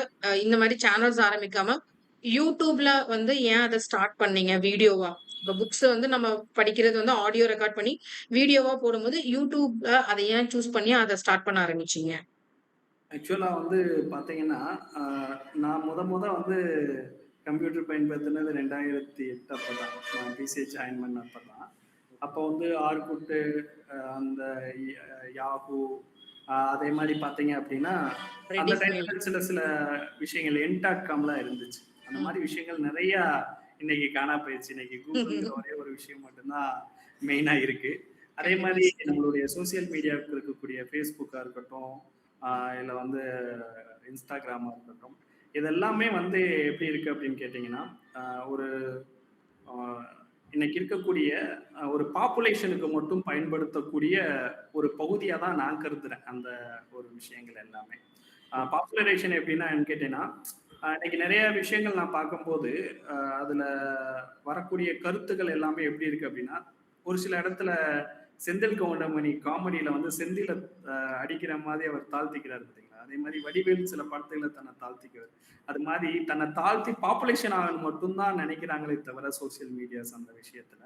இந்த மாரி சேனல்ஸ் ஆரம்பிக்காம, YouTubeல வந்து ஏன் அத ஸ்டார்ட் பண்ணீங்க வீடியோவா? இப்ப புக்ஸ் வந்து நம்ம படிக்கிறது வந்து ஆடியோ ரெக்கார்ட் பண்ணி வீடியோவா போடும்போது, YouTubeல அத ஏன் சூஸ் பண்ணி அத ஸ்டார்ட் பண்ண ஆரம்பிச்சீங்க? ஆக்சுவலா வந்து பார்த்தீங்கன்னா, அ நான் மொத வந்து கம்ப்யூட்டர் பயன்படுத்தினது 2008 அப்பதான். நான் பிசிஏ ஜாயின் பண்ணப்ப தான். அப்போ வந்து ஆர்குட்டு, அந்த யாஹூ, அதே மாரி பார்த்தீங்க அப்டின்னா, அந்த ரெடிஃப் மெயில். டைம்ல சில சில விஷயங்கள் n.comலாம் இருந்துச்சு. அந்த ம். மாரி விஷயங்கள் நெறையா இன்னைக்கு காணா போயிருச்சு. இன்னைக்கு கூகுள்ங்கிற ஒரே ஒரு விஷயம் மட்டும் தான் மெயினா இருக்கு. அதே கண்டிப்பா மாரி சார். நம்மளுடைய சோசியல் மீடியாவுக்கு இருக்கக்கூடிய Facebookஆ இருக்கட்டும், இல்ல வந்து Instagramஆ இருக்கட்டும், இது எல்லாமே வந்து எப்படி இருக்கு அப்படின்னு கேட்டீங்கன்னா, அ ஒரு அ இன்னைக்கு இருக்கக்கூடிய ஒரு பாப்புலேஷனுக்கு மட்டும் பயன்படுத்தக்கூடிய ஒரு பகுதியா தான் நான் கருதுறேன். அந்த ஒரு விஷயங்கள் எல்லாமே. பாப்புலரேஷன் எப்படின்னா கேட்டீங்கன்னா, இன்னைக்கு நெறைய விஷயங்கள் நான் பார்க்கும்போது, அதுல வரக்கூடிய கருத்துக்கள் எல்லாமே எப்படி இருக்கு அப்படின்னா, ஒரு சில இடத்துல செந்தில் கவுண்டமணி காமெடியில வந்து செந்தில அடிக்கிற மாதிரி அவர் தாழ்த்திக்கிறார் பார்த்தீங்களா? அதே மாரி வடிவேலு சில படத்துல தன்னை தாழ்த்திக்கிறார். அது மாரி தன்னை தாழ்த்தி பாப்புலேஷன் ஆகணும் மட்டும் தான் நினைக்கிறாங்களே தவிர சோசியல் மீடியாஸ் அந்த விஷயத்துல.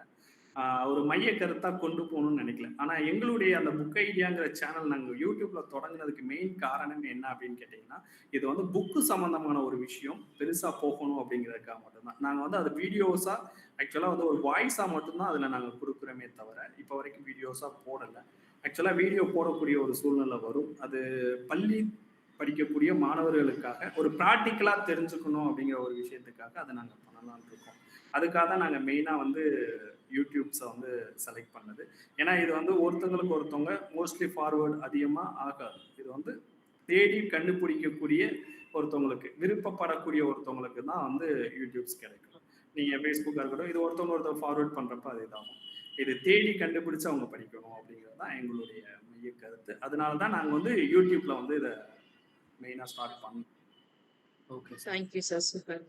ஒரு மைய கருத்தா கொண்டு போகணும்னு நினைக்கல. ஆனா எங்களுடைய அந்த புக் ஐடியாங்கிற சேனல் நாங்க யூடியூப்ல தொடங்குனதுக்கு மெயின் காரணம் என்ன அப்படின்னு கேட்டீங்கன்னா, இது வந்து புக்கு சம்பந்தமான ஒரு விஷயம். பெருசா போகணும் அப்படிங்கிறதுக்காக மட்டும் தான். நாங்க வந்து அது வீடியோஸா ஆக்சுவலா வந்து ஒரு வாய்ஸா மட்டும் தான் அதுல நாங்க குடுக்குறோமே தவிர, இப்ப வரைக்கும் வீடியோஸா போடல. ஆக்சுவலா வீடியோ போடக்கூடிய ஒரு சூழ்நிலை வரும். அது பள்ளி படிக்கக்கூடிய மாணவர்களுக்காக ஒரு பிராக்டிகலா தெரிஞ்சுக்கணும் அப்படிங்கிற ஒரு விஷயத்துக்காக அதை நாங்க பண்ணலாம்னு இருக்கோம். அதுக்காக தான் நாங்க மெயினா வந்து யூடியூப்ஸை வந்து செலக்ட் பண்ணது. ஏன்னா இது வந்து ஒருத்தங்களுக்கு ஒருத்தவங்க மோஸ்ட்லி ஃபார்வர்ட் அதிகமா ஆகாது. இது வந்து தேடி கண்டுபிடிக்கக்கூடிய ஒருத்தவங்களுக்கு விருப்பப்படக்கூடிய ஒருத்தவங்களுக்கு தான் வந்து யூடியூப்ஸ் கிடைக்கும். நீங்க ஃபேஸ்புக்கா இருக்கட்டும், இது ஒருத்தவங்க ஃபார்வர்ட் பண்றப்ப அது இதாகும். இது தேடி கண்டுபிடிச்சு அவங்க படிக்கணும் அப்படிங்கிறது தான் எங்களுடைய மைய கருத்து. அதனால தான் நாங்க வந்து யூடியூப்ல வந்து இதை மெயினா ஸ்டார்ட் பண்ணோம். Okay sir. Thank you sir. Super.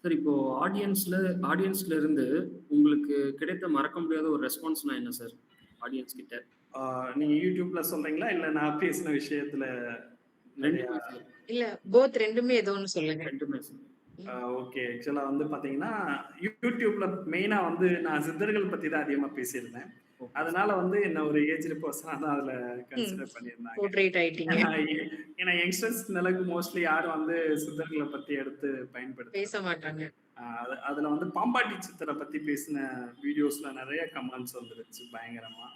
Sir இப்போ ஆடியன்ஸ்ல இருந்து உங்களுக்கு கிடைத்த மறக்க முடியாத ஒரு ரெஸ்பான்ஸ்னா என்ன சார்? ஆடியன்ஸ் கிட்ட. நீங்க யூடியூப்ல சொல்றீங்களா? இல்ல நான் பேசின விஷயத்துல நிறைய 2மே சார். இல்ல போத் 2மே ஏதோ ஒண்ணு சொல்லுங்க. 2மே சார். ம். ஓகே. ஆக்சுவலா வந்து பார்த்தீங்கன்னா, யூடியூப்ல மெயினா வந்து நான் சித்தர்கள் பத்தி தான் அதிகமா பேசியிருந்தேன். Okay sir. அதனால வந்து என்ன ஒரு ஏஜ்டு பெர்சனா தான் அதுல ம். கன்சிடர் பண்ணியிருந்தாங்க. போர்ட்ரெய்ட் ஆயிட்டீங்க. ஏன்னா ஏன்னா யங்ஸ்டர்ஸ் இந்த அளவுக்கு மோஸ்ட்லி யாரும் வந்து சித்தர்கள பத்தி எடுத்து பேச பயன்படுத்துறது இல்ல. மாட்டாங்க. அதுல வந்து பாம்பாட்டி சித்தர பத்தி பேசின வீடியோஸ்ல நெறைய கமெண்ட்ஸ் வந்துருச்சு பயங்கரமா.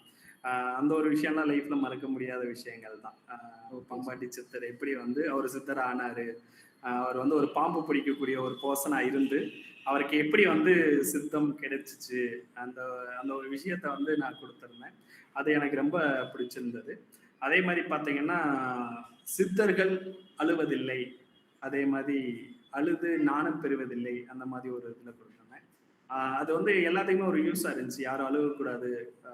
அந்த ஒரு விஷயம்லாம் லைஃப்ல மறக்க முடியாத விஷயங்கள் தான். Okay sir. பாம்பாட்டி சித்தர் எப்படி வந்து அவர் சித்தர் ஆனாரு. அவர் வந்து ஒரு பாம்பு பிடிக்கக்கூடிய ஒரு பர்சனா இருந்து, அவருக்கு எப்படி வந்து சித்தம் கிடைச்சுச்சு, அந்த அந்த ஒரு விஷயத்த வந்து நான் குடுத்திருந்தேன். அது எனக்கு ரொம்ப பிடிச்சிருந்தது. அதே மாரி பார்த்தீங்கன்னா, சித்தர்கள் அழுவதில்லை. அதே மாரி அழுது ஞானம் பெறுவதில்லை. அந்த மாரி ஒரு இதுல குடுத்திருந்தேன். அது வந்து எல்லாத்துக்குமே ஒரு யூஸா இருந்துச்சு. யாரும் அழுவக்கூடாது. அ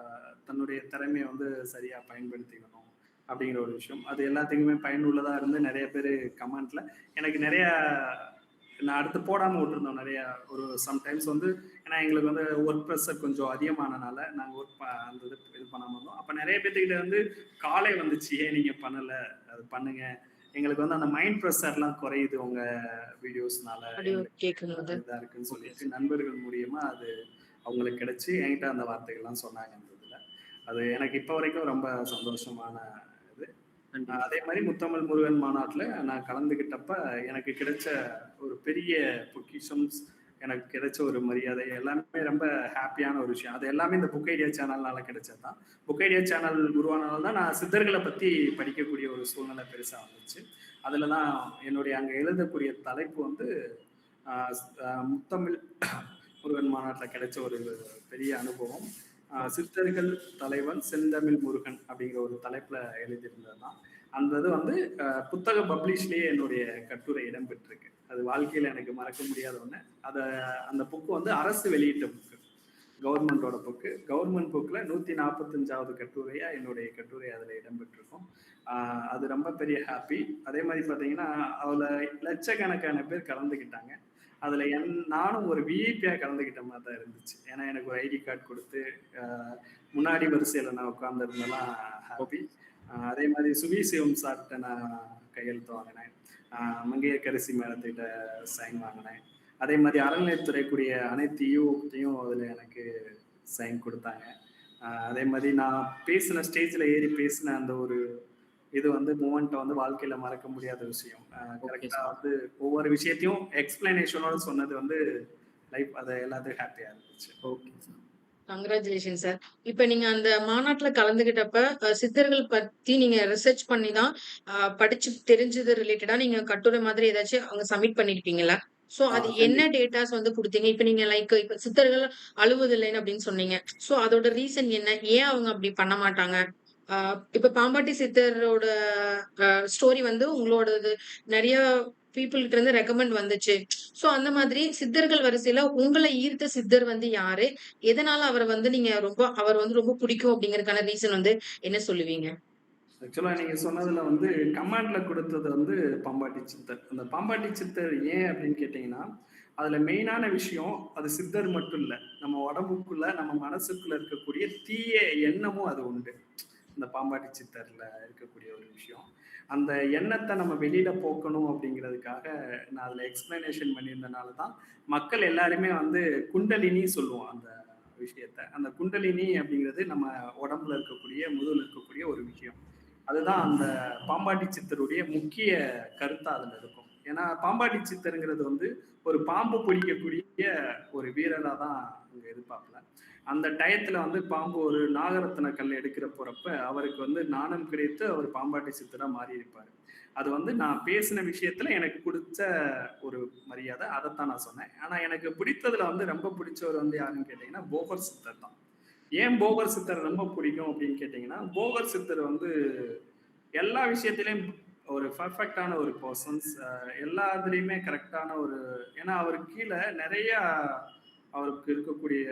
தன்னுடைய திறமைய வந்து சரியா பயன்படுத்திக்கணும். அப்படிங்கிற ஒரு விஷயம். அது எல்லாத்துக்குமே பயனுள்ளதா இருந்து நெறைய பேரு கமெண்ட்ல எனக்கு நெறைய நான் அடுத்து போடாம விட்டுருந்தோம் நெறைய ஒரு சம்டைம்ஸ் வந்து ஏன்னா எங்களுக்கு வந்து ஒர்க் ப்ரெஷர் கொஞ்சம் அதிகமானனால நாங்க அந்த இது பண்ணாம இருந்தோம். அப்ப நெறைய பேத்துக்கிட்ட வந்து காலே வந்துச்சு. ஏன் நீங்க பண்ணல? அது பண்ணுங்க. எங்களுக்கு வந்து அந்த மைண்ட் ப்ரெஷர்லாம் குறையுது உங்க வீடியோஸ்னால. ஆடியோ எங்களுக்கு கேட்கும்போது. இதா இருக்குன்னு ஓகே சொல்லிட்டு சார். நண்பர்கள் மூலியமா அது அவங்களுக்கு கிடைச்சு என்கிட்ட அந்த வார்த்தைகள்லாம் சொன்னாங்க அந்த இதுல. அது எனக்கு இப்ப வரைக்கும் ரொம்ப சந்தோஷமான இது. கண்டிப்பா அதே சார். மாரி முத்தமிழ் முருகன் மாநாட்டுல நான் கலந்துக்கிட்டப்ப எனக்கு கிடைச்ச ஒரு பெரிய பொக்கிஷம், எனக்கு கிடைச்ச ஒரு மரியாதை எல்லாமே ரொம்ப ஹேப்பியான ஒரு விஷயம். அது எல்லாமே இந்த புக் ஐடியா சேனல்னால கிடைச்சது தான். புக் ஐடியா சேனல் உருவானதால தான் நான் சித்தர்கள பத்தி படிக்கக்கூடிய ஒரு சூழ்நிலை பெருசா வந்துச்சு. அதுல தான் என்னுடைய அங்க எழுதக்கூடிய தலைப்பு வந்து முத்தமிழ் முருகன் மாநாட்டுல கிடைச்ச ஒரு பெரிய அனுபவம். ஓகே. சித்தர்கள் தலைவன் செந்தமிழ் முருகன் அப்படிங்கிற ஒரு தலைப்புல எழுதியிருந்தது தான். அந்த இது வந்து புத்தக பப்ளிஷ்லயே என்னுடைய கட்டுரை இடம்பெற்றிருக்கு. அது வாழ்க்கையில எனக்கு மறக்க முடியாத ஒண்ணு. அத அந்த புக் வந்து அரசு வெளியிட்ட புக். கவர்மெண்டோட புக்கு. கவர்மெண்ட் புக்ல 145வது கட்டுரையா என்னுடைய கட்டுரை அதுல இடம்பெற்றிருக்கும். அது ரொம்ப பெரிய ஹாப்பி. அதே மாதிரி பார்த்தீங்கன்னா, அதுல லட்சக்கணக்கான பேர் கலந்துக்கிட்டாங்க. அதுல நானும் ஒரு விஐபியா கலந்துக்கிட்ட மாதிரி தான் இருந்துச்சு. ஏன்னா எனக்கு ஒரு ஐடி கார்டு கொடுத்து முன்னாடி வரிசையில நான் உட்கார்ந்துருந்தெல்லாம் ஹாப்பி. அதே மாதிரி சுவிசிவம் சார்கிட்ட நான் கையெழுத்து வாங்கினேன். மங்கையர்கரசி மேடத்திட்ட சைன் வாங்கினேன். அதே மாதிரி அறநிலையத்துறைக்குரிய அனைத்து ஈஓத்தையும் அதில் எனக்கு சைன் கொடுத்தாங்க. அதே மாதிரி நான் பேசின ஸ்டேஜில் ஏறி பேசின அந்த ஒரு இது வந்து மூமெண்ட்டை வந்து வாழ்க்கையில மறக்க முடியாத விஷயம். கரெக்டா வந்து ஒவ்வொரு விஷயத்தையும் எக்ஸ்பிளனேஷனோட சொன்னது வந்து லைஃப் அதை எல்லாத்தையும் ஹாப்பியா இருந்துச்சு. Okay sir. Congratulation sir. இப்ப நீங்க அந்த மாநாட்டுல கலந்துகிட்டப்ப சித்தர்கள் பத்தி நீங்க ரிசர்ச் பண்ணி தான் படிச்சு தெரிஞ்சது ரிலேட்டடா நீங்க கட்டுரை மாதிரி ஏதாச்சும் அங்க சப்மிட் பண்ணிருப்பீங்களா? சோ அது என்ன டேட்டாஸ் வந்து குடுத்தீங்க? இப்ப நீங்க இப்ப சித்தர்கள் அழுவதில்லைன்னு அப்படின்னு சொன்னீங்க. சோ அதோட ரீசன் என்ன? ஏன் அவங்க அப்படி பண்ண மாட்டாங்க? இப்ப பாம்பாட்டி சித்தரோட ஸ்டோரி வந்து உங்களோடது நெறைய பீப்பிள் கிட்ட இருந்து ரெக்கமெண்ட் வந்துச்சு. சோ அந்த மாதிரி சித்தர்கள் வரிசையில உங்கள ஈர்த்த சித்தர் வந்து யாரு? எதனால அவர வந்து நீங்க அவர் வந்து ரொம்ப பிடிக்கும் அப்படிங்கறதுக்கான ரீசன் வந்து என்ன சொல்லுவீங்க? ஆக்சுவலா நீங்க சொன்னதுல வந்து கமாண்ட்ல கொடுத்தது வந்து பாம்பாட்டி சித்தர். அந்த பாம்பாட்டி சித்தர் ஏன் அப்படின்னு கேட்டீங்கன்னா, அதுல மெயினான விஷயம் அது சித்தர் மட்டும் இல்ல. நம்ம உடம்புக்குள்ள நம்ம மனசுக்குள்ள இருக்கக்கூடிய தீய எண்ணமும் அது உண்டு. இந்த பாம்பாட்டி சித்தர்ல இருக்கக்கூடிய ஒரு விஷயம். அந்த எண்ணத்தை நம்ம வெளியில போக்கணும் அப்படிங்கிறதுக்காக நான் அதுல எக்ஸ்பிளனேஷன் பண்ணியிருந்தனால தான் மக்கள் எல்லாருமே வந்து குண்டலினி சொல்லுவோம் அந்த விஷயத்த. அந்த குண்டலினி அப்படிங்கிறது நம்ம உடம்புல இருக்கக்கூடிய முதுகுல இருக்கக்கூடிய ஒரு விஷயம். அதுதான் அந்த பாம்பாட்டி சித்தருடைய முக்கிய கருத்தா அதுல இருக்கும். ஏன்னா பாம்பாட்டி சித்தருங்கிறது வந்து ஒரு பாம்பு பிடிக்கக்கூடிய ஒரு வீரரா தான் அங்க இருப்பாப்ல. அந்த டயத்துல வந்து பாம்பு ஒரு நாகரத்ன கல் எடுக்கிற போறப்ப அவருக்கு வந்து நாணம் கிடைத்து அவர் பாம்பாட்டி சித்தரா மாறி இருப்பாரு. அது வந்து நான் பேசின விஷயத்துல எனக்கு பிடிச்ச ஒரு மரியாதை, அதைத்தான் நான் சொன்னேன். ஆனா எனக்கு பிடித்ததுல வந்து ரொம்ப பிடிச்சவர் வந்து யாருன்னு கேட்டீங்கன்னா போகர் சித்தர் தான். ஏன் போகர் சித்தர் ரொம்ப பிடிக்கும் அப்படின்னு கேட்டீங்கன்னா, போகர் சித்தர் வந்து எல்லா விஷயத்திலையும் ஒரு பர்ஃபெக்டான ஒரு பர்சன்ஸ். எல்லாத்துலேயுமே கரெக்டான ஒரு, ஏன்னா அவருக்கு கீழே நிறைய அவருக்கு இருக்கக்கூடிய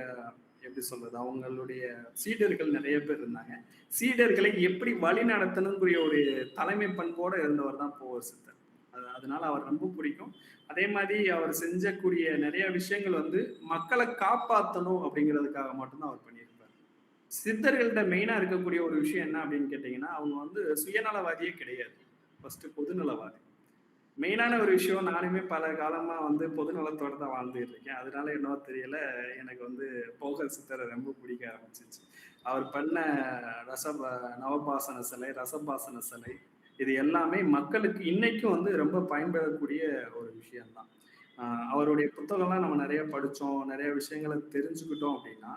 எப்படி சொல்றது, அவங்களுடைய சீடர்கள் நிறைய பேர் இருந்தாங்க. சீடர்களை எப்படி வழி நடத்தணுங்கிற ஒரு தலைமை பண்போட இருந்தவர் தான் போகர் சித்தர். அதனால அவர் ரொம்ப பிடிக்கும். அதே மாதிரி அவர் செஞ்சக்கூடிய நிறைய விஷயங்கள் வந்து மக்களை காப்பாற்றணும் அப்படிங்கிறதுக்காக மட்டும்தான் அவர் பண்ணியிருப்பார். சித்தர்கள்ட்ட மெயினா இருக்கக்கூடிய ஒரு விஷயம் என்ன அப்படின்னு கேட்டீங்கன்னா, அவங்க வந்து சுயநலவாதியே கிடையாது. ஃபர்ஸ்ட் பொதுநலவாதி. மெயினான ஒரு விஷயம், நானுமே பல காலமா வந்து பொதுநலத்தோட தான் வாழ்ந்துட்டு இருக்கேன். அதனால என்னவோ தெரியல, எனக்கு வந்து போகர் சித்தரை ரொம்ப பிடிக்க ஆரம்பிச்சிச்சு. அவர் பண்ண நவபாசன சிலை, ரசபாசன சிலை, இது எல்லாமே மக்களுக்கு இன்னைக்கும் வந்து ரொம்ப பயன்படக்கூடிய ஒரு விஷயம்தான். அவருடைய புத்தகம்லாம் நம்ம நிறைய படிச்சோம், நிறைய விஷயங்களை தெரிஞ்சுக்கிட்டோம் அப்படின்னா,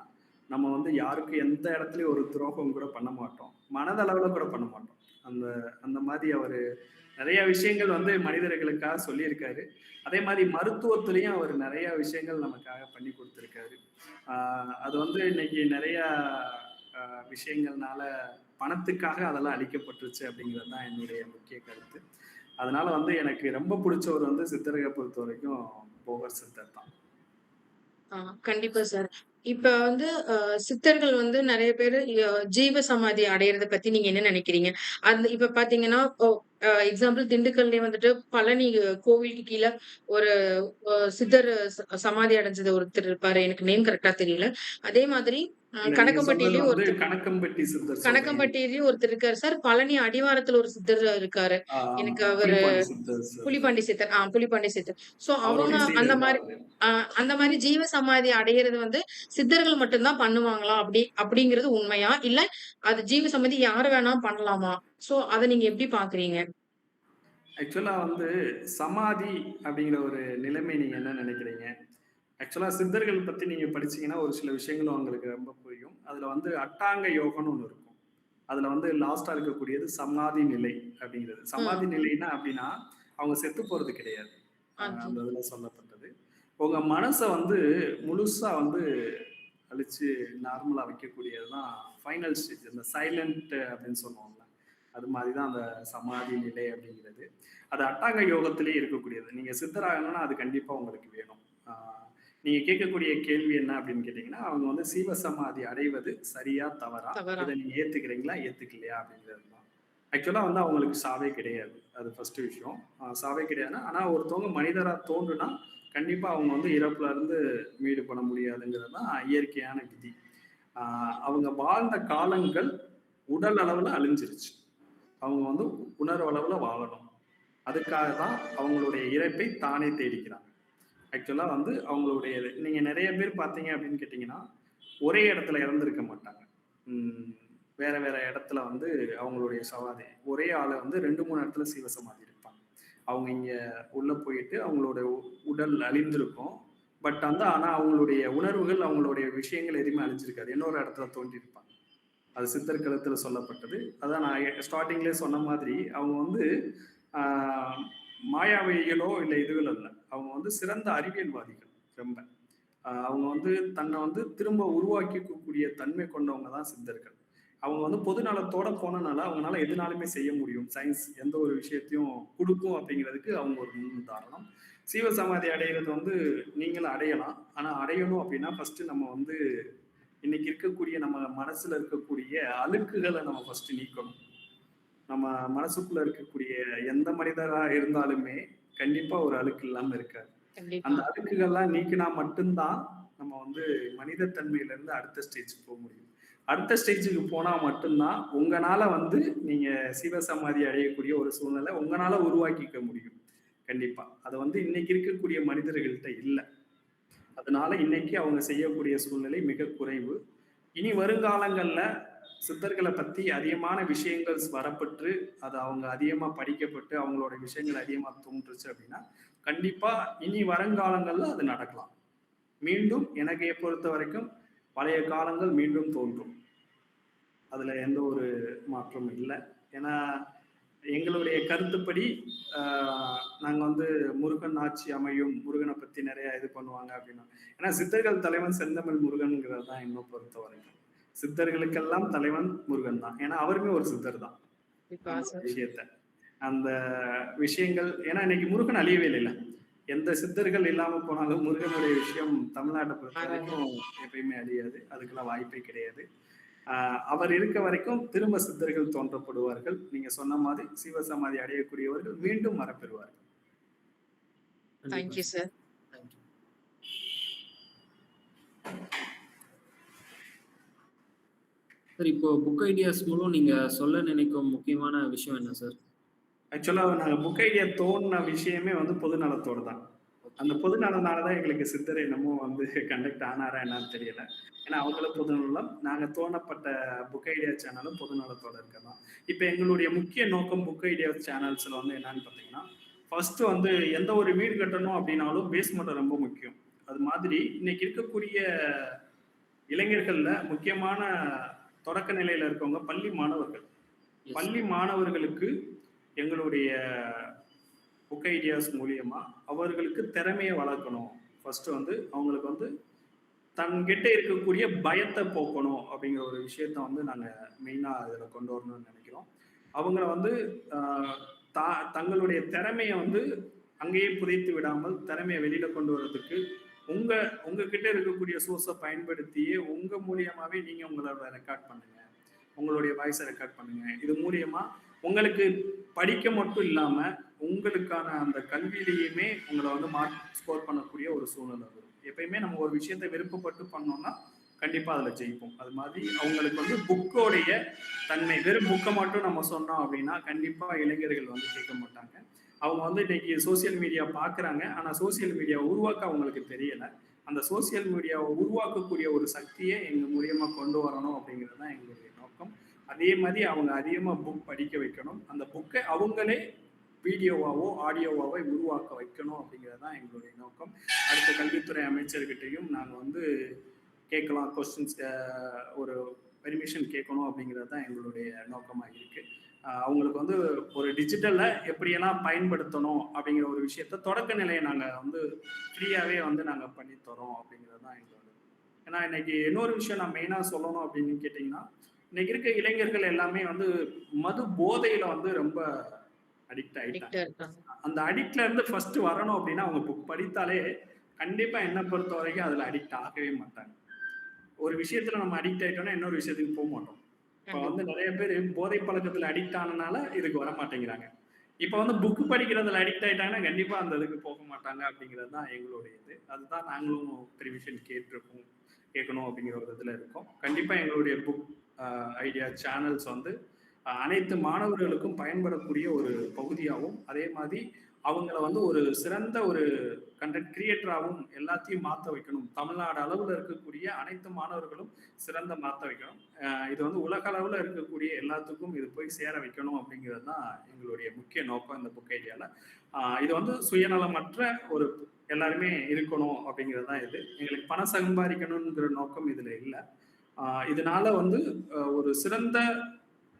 நம்ம வந்து யாருக்கு எந்த இடத்துலயும் ஒரு துரோகம் கூட பண்ண மாட்டோம். மனதளவுல கூட பண்ண மாட்டோம். அந்த அந்த மாதிரி அவரு நிறைய விஷயங்கள் வந்து மனிதர்களுக்காக சொல்லியிருக்காரு. அதே மாதிரி மருத்துவத்திலையும் அவர் நிறைய விஷயங்கள் நமக்காக பண்ணி கொடுத்துருக்காரு. அது வந்து இன்னைக்கு நிறைய விஷயங்கள்னால பணத்துக்காக அதெல்லாம் அழிக்கப்பட்டுருச்சு அப்படிங்கிறது தான் என்னுடைய முக்கிய கருத்து. அதனால வந்து எனக்கு ரொம்ப பிடிச்சவர் வந்து சித்தரை பொறுத்த வரைக்கும் போகர் சித்தர் தான். கண்டிப்பா சார். இப்ப வந்து சித்தர்கள் வந்து நெறைய பேரு ஜீவ சமாதி அடையறத பத்தி நீங்க என்ன நெனைக்கிறீங்க? அந்த இப்ப பாத்தீங்கன்னா, எக்ஸாம்பிள் திண்டுக்கல்லயே வந்துட்டு பழனி கோவிலுக்கு கீழ ஒரு சித்தர் சமாதி அடைஞ்சது ஒருத்தர் இருப்பாரு. எனக்கு நேம் கரெக்ட்டா தெரியல. அதே மாதிரி நீங்க சொல்றது கணக்கம்பட்டியிலயும் வந்து ஒருத்தர் கணக்கம்பட்டி சித்தர் சொல்றீங்க. கணக்கம்பட்டியிலயும் ஒருத்தர் இருக்காரு சார். பழனி அடிவாரத்துல ஒரு சித்தர் இருக்காரு. எனக்கு அவரு புலிப்பாண்டி சித்தர் புலிப்பாண்டி சித்தர். புலிப்பாண்டி சித்தர். சோ அவங்க அவருடைய அந்த சீடர் மாரி தான் அவரு. அந்த மாரி ஜீவ சமாதி அடையறது வந்து சித்தர்கள் மட்டும் தான் பண்ணுவாங்களா? அப்படிங்கிறது உண்மையா? இல்ல அது ஜீவ சமாதி யாரு வேணா பண்ணலாமா? சோ அத நீங்க எப்படி பார்க்குறீங்க? ஆக்சுவலா வந்து சமாதி அப்படிங்கிற ஒரு நிலைமை நீங்க என்ன நினைக்கிறீங்க? ஆக்சுவலா சித்தர்கள் பத்தி நீங்க படிச்சீங்கன்னா ஒரு சில விஷயங்களும் உங்களுக்கு ரொம்ப புரியும். அதுல வந்து அட்டாங்க யோகம்னு ஒண்ணு இருக்கும். அதுல வந்து லாஸ்டா இருக்கக்கூடியது சமாதி நிலை அப்படிங்கிறது. சமாதி ம். நிலைன்னா அப்படின்னா அவங்க செத்து போறது கிடையாது. அது. அந்த இதுல சொல்லப்பட்டது. உங்க மனச வந்து முழுசா வந்து அழிச்சு நார்மலா வைக்கக்கூடியது தான் ஃபைனல் ஸ்டேஜ். இந்த சைலண்ட் அப்படின்னு சொல்லுவாங்கல்ல. அது மாதிரி தான் அந்த சமாதி நிலை அப்படிங்கிறது. அது அட்டாங்க யோகத்திலேயே இருக்கக்கூடியது. நீங்க சித்தராகணும்னா அது கண்டிப்பா உங்களுக்கு வேணும். நீங்க கேட்கக்கூடிய கேள்வி என்ன அப்படின்னு கேட்டீங்கன்னா, அவங்க வந்து சீவசமாதி அடைவது சரியா தவறா? தவறா? இத நீங்க ஏத்துக்கிறீங்களா? ஏத்துக்கலையா? அப்படிங்கிறது தான். ஆக்சுவலா வந்து அவங்களுக்கு சாவே கிடையாது. அது ஃபர்ஸ்ட் விஷயம். சாவே கிடையாதுன்னா, ஆனா ஒருத்தவங்க மனிதரா தோன்றுனா, கண்டிப்பா அவங்க வந்து இறப்புல இருந்து மீடு பண்ண முடியாதுங்கிறது தான் இயற்கையான விதி. ஆ அவங்க வாழ்ந்த காலங்கள் உடல் அளவுல அழிஞ்சிருச்சு. அவங்க வந்து உணர்வு அளவுல வாழணும். அதுக்காக தான் அவங்களுடைய இறப்பை தானே தேடிக்கிறாங்க. ஆக்சுவலா வந்து அவங்களுடைய நீங்க நெறைய பேர் பார்த்தீங்க அப்படின்னு கேட்டீங்கன்னா, ஒரே இடத்துல இறந்திருக்க மாட்டாங்க. ம். வேற வேற இடத்துல வந்து அவங்களுடைய சமாதி ஒரே ஆள வந்து 2, 3 இடத்துல சீவசமாதி இருப்பாங்க. அவங்க இங்க உள்ள போயிட்டு அவங்களோட உடல் அழிந்திருக்கும். பட் வந்து ஆனா அவங்களுடைய உணர்வுகள், அவங்களுடைய விஷயங்கள் எதுவுமே அழிஞ்சிருக்காது. இன்னொரு இடத்துல தோன்றியிருப்பாங்க. அது சித்தர் கருத்துல சொல்லப்பட்டது. அதான் நான் ஸ்டார்ட்டிங்லயே சொன்ன மாதிரி, அவங்க வந்து ஆ மாயாவிகளோ இல்ல இதுகளோ இல்ல. அவங்க வந்து சிறந்த அறிவியல்வாதிகள் ரொம்ப. அவங்க வந்து தன்னை வந்து திரும்ப உருவாக்கிக்கக்கூடிய தன்மை கொண்டவங்க தான் சித்தர்கள். அவங்க வந்து பொது நலத்தோட போனனால அவங்களால எதுனாலுமே செய்ய முடியும். சயின்ஸ் எந்த ஒரு விஷயத்தையும் குடுக்கும் அப்படிங்கிறதுக்கு அவங்க ஒரு முன் உதாரணம். சீவசமாதி அடையிறது வந்து நீங்களும் அடையலாம். ஆனா அடையணும் அப்படின்னா ஃபர்ஸ்ட் நம்ம வந்து இன்னைக்கு இருக்கக்கூடிய நம்ம மனசுல இருக்கக்கூடிய அழுக்குகளை நம்ம ஃபர்ஸ்ட் நீக்கணும். நம்ம மனசுக்குள்ள இருக்கக்கூடிய எந்த மனிதரா இருந்தாலுமே கண்டிப்பா ஒரு அழுக்கு இல்லாம இருக்காது. கண்டிப்பா. அந்த அழுக்குகள்லாம் நீக்கினா மட்டும்தான் நம்ம வந்து மனித தன்மையில இருந்து அடுத்த ஸ்டேஜ்க்கு போக முடியும். அடுத்த ஸ்டேஜுக்கு போனா மட்டும்தான் உங்களால வந்து நீங்க சீவசமாதி அடையக்கூடிய ஒரு சூழ்நிலை உங்களால உருவாக்கிக்க முடியும். கண்டிப்பா. அது வந்து இன்னைக்கு இருக்கக்கூடிய மனிதர்கள்ட்ட இல்ல. அதனால இன்னைக்கு அவங்க செய்யக்கூடிய சூழ்நிலை மிக குறைவு. இனி வருங்காலங்கள்ல சித்தர்களை பத்தி அதிகமான விஷயங்கள் வரப்பெற்று அது அவங்க அதிகமா படிக்கப்பட்டு அவங்களோட விஷயங்கள் அதிகமா தோன்றுச்சு அப்படின்னா கண்டிப்பா இனி வருங்காலங்கள்ல அது நடக்கலாம். மீண்டும் எனக்கு பொறுத்த வரைக்கும் பழைய காலங்கள் மீண்டும் தோன்றும். அதுல எந்த ஒரு மாற்றமும் இல்லை. ஏன்னா எங்களுடைய கருத்துப்படி நாங்க வந்து முருகன் ஆட்சி அமையும், முருகனை பத்தி நிறைய இது பண்ணுவாங்க அப்படின்னா. ஏன்னா சித்தர்கள் தலைவன் செந்தமிழ் முருகன்ங்கிறது தான் என்னை பொறுத்த வரைக்கும். சித்தர்களுக்கெல்லாம் தலைவன் முருகன் தான். ஏன்னா அவருமே ஒரு சித்தர் தான். கண்டிப்பா அந்த சார். விஷயத்த அந்த விஷயங்கள் ஏன்னா இன்னைக்கு முருகன் அழியவே இல்லைல்ல. எந்த சித்தர்கள் இல்லாம போனாலும் முருகனுடைய விஷயம் தமிழ்நாட்டை பொறுத்த மாறாது. வரைக்கும் எப்பயுமே அழியாது. அதுக்கெல்லாம் வாய்ப்பே கிடையாது. அவர் இருக்க வரைக்கும் திரும்ப சித்தர்கள் தோன்றப்படுவார்கள். நீங்க சொன்ன மாதிரி சீவசமாதி அடையக்கூடியவர்கள் மீண்டும் வரப்பெறுவார்கள். கண்டிப்பா thank you sir. Sir. Thank you. Sir இப்போ புக் ஐடியாஸ் மூலம் நீங்க சொல்ல நினைக்கும் முக்கியமான விஷயம் என்ன சார்? ஆக்சுவலா நாங்க புக் ஐடியா தோணுன விஷயமே வந்து பொது நலத்தோட தான். அந்த பொது நலனால தான் எங்களுக்கு சித்தர் என்னமோ வந்து கண்டக்ட் ஆனாரா என்னன்னு தெரியல. ஏன்னா அவங்களும் பொது நலம், நாங்க தோணப்பட்ட புக் ஐடியா சேனலும் பொது நலத்தோட இருக்கதான். இப்ப எங்களுடைய முக்கிய நோக்கம் புக் ஐடியா சேனல்ஸ்ல வந்து என்னன்னு பார்த்தீங்கன்னா, ஃபர்ஸ்ட் வந்து எந்த ஒரு வீடு கட்டணும் அப்படின்னாலும் பேஸ்மெண்ட் ரொம்ப முக்கியம். அது மாதிரி இன்னைக்கு இருக்கக்கூடிய இளைஞர்கள்ல முக்கியமான தொடக்க நிலையில இருக்கவங்க பள்ளி மாணவர்கள். எஸ் பள்ளி சார். மாணவர்களுக்கு எங்களுடைய புக் ஐடியாஸ் மூலியமா அவர்களுக்கு திறமையை வளர்க்கணும். ஃபர்ஸ்ட் வந்து அவங்களுக்கு வந்து தன்கிட்ட இருக்கக்கூடிய பயத்தை போக்கணும் அப்படிங்கிற ஒரு விஷயத்த வந்து நாங்க மெயினா இதுல கொண்டு வரணும்னு நினைக்கிறோம். அவங்கள வந்து ஆஹ் தங்களுடைய திறமையை வந்து அங்கேயே புதைத்து விடாமல் திறமையை வெளியில கொண்டு வர்றதுக்கு உங்க உங்ககிட்ட இருக்கக்கூடிய சோர்ஸை பயன்படுத்தியே உங்க மூலியமாவே நீங்க உங்களோட ரெக்கார்ட் பண்ணுங்க. உங்களுடைய வாய்ஸை ரெக்கார்ட் பண்ணுங்க. இது மூலியமா உங்களுக்கு படிக்க மட்டும் இல்லாம உங்களுக்கான அந்த கல்வியிலேயுமே உங்களை வந்து மார்க் ஸ்கோர் பண்ணக்கூடிய ஒரு சூழ்நிலை வரும். எப்பயுமே நம்ம ஒரு விஷயத்தை விருப்பப்பட்டு பண்ணோம்னா கண்டிப்பா அதுல ஜெயிப்போம். அது மாதிரி அவங்களுக்கு வந்து புக்கோடைய தன்மை வெறும் புக்கை மட்டும் நம்ம சொன்னோம் அப்படின்னா கண்டிப்பா இளைஞர்கள் வந்து கேட்க மாட்டாங்க. அவங்க வந்து இன்னைக்கு சோசியல் மீடியா பாக்குறாங்க. ஆனா சோசியல் மீடியா உருவாக்க அவங்களுக்கு தெரியல. அந்த சோசியல் மீடியாவை உருவாக்கக்கூடிய ஒரு சக்தியை எங்க மூலியமா கொண்டு வரணும் அப்படிங்கிறது தான் எங்களுடைய நோக்கம். அதே மாதிரி அவங்க அதிகமா புக் படிக்க வைக்கணும். அந்த புக்கை அவங்களே வீடியோவாவோ ஆடியோவாவோ உருவாக்க வைக்கணும் அப்படிங்கிறது தான் எங்களுடைய நோக்கம். அடுத்த கல்வித்துறை அமைச்சர்கிட்டையும் நாங்கள் வந்து கேட்கலாம் கொஸ்டின்ஸ் ஒரு பெர்மிஷன் கேட்கணும் அப்படிங்கிறது தான் எங்களுடைய நோக்கமாக இருக்கு. அவங்களுக்கு வந்து ஒரு டிஜிட்டலை எப்படியெல்லாம் பயன்படுத்தணும் அப்படிங்கிற ஒரு விஷயத்த தொடக்க நிலையை நாங்கள் வந்து ஃப்ரீயாகவே வந்து நாங்கள் பண்ணி தரோம் அப்படிங்கிறது தான் எங்களோட. ஏன்னா இன்னைக்கு இன்னொரு விஷயம் நான் மெயினாக சொல்லணும் அப்படின்னு கேட்டிங்கன்னா இன்னைக்கு இருக்க இளைஞர்கள் எல்லாமே வந்து மது போதையில வந்து ரொம்ப அடிக்ட் ஆயிட்டாங்க. அடிக்டா இருக்காங்க. அந்த அடிக்ட்ல இருந்து ஃபர்ஸ்ட் வரணும் அப்படின்னா அவங்க புக் படித்தாலே கண்டிப்பா என்ன பொறுத்த வரைக்கும் அதுல அடிக்ட் ஆகவே மாட்டாங்க. ஒரு விஷயத்துல நம்ம அடிக்ட் ஆயிட்டோம்னா இன்னொரு விஷயத்துக்கு போக மாட்டோம். இப்ப வந்து கண்டிப்பா. நிறைய பேர் போதை பழக்கத்துல அடிக்ட் ஆனனால இதுக்கு வர மாட்டேங்கிறாங்க. இப்ப வந்து புக் படிக்கிறதுல அடிக்ட் ஆயிட்டாங்கன்னா கண்டிப்பா அந்த இதுக்கு போக மாட்டாங்க அப்படிங்கிறது தான் எங்களுடைய இது. அதுதான் நாங்களும் பெர்மிஷன் கேட்டிருக்கோம், கேட்கணும் அப்படிங்கிற ஒரு இதுல இருக்கோம். கண்டிப்பா எங்களுடைய புக் ஐடியா சேனல்ஸ் வந்து அனைத்து மாணவர்களுக்கும் பயன்படக்கூடிய ஒரு பகுதியாகவும், அதே மாதிரி அவங்கள வந்து ஒரு சிறந்த ஒரு கண்டென்ட் கிரியேட்டராகவும் எல்லாத்தையும் மாற்ற வைக்கணும். தமிழ்நாடு அளவில் இருக்கக்கூடிய அனைத்து மாணவர்களும் சிறந்த மாற்ற வைக்கணும். இது வந்து உலக அளவில் இருக்கக்கூடிய எல்லாத்துக்கும் இது போய் சேர வைக்கணும் அப்படிங்கிறது தான் எங்களுடைய முக்கிய நோக்கம் இந்த புக் ஐடியால. இது வந்து சுயநலமற்ற ஒரு எல்லாருமே இருக்கணும் அப்படிங்கிறது தான் இது. எங்களுக்கு பணம் சம்பாதிக்கணுங்கிற நோக்கம் இதுல இல்லை. இதனால வந்து ஒரு சிறந்த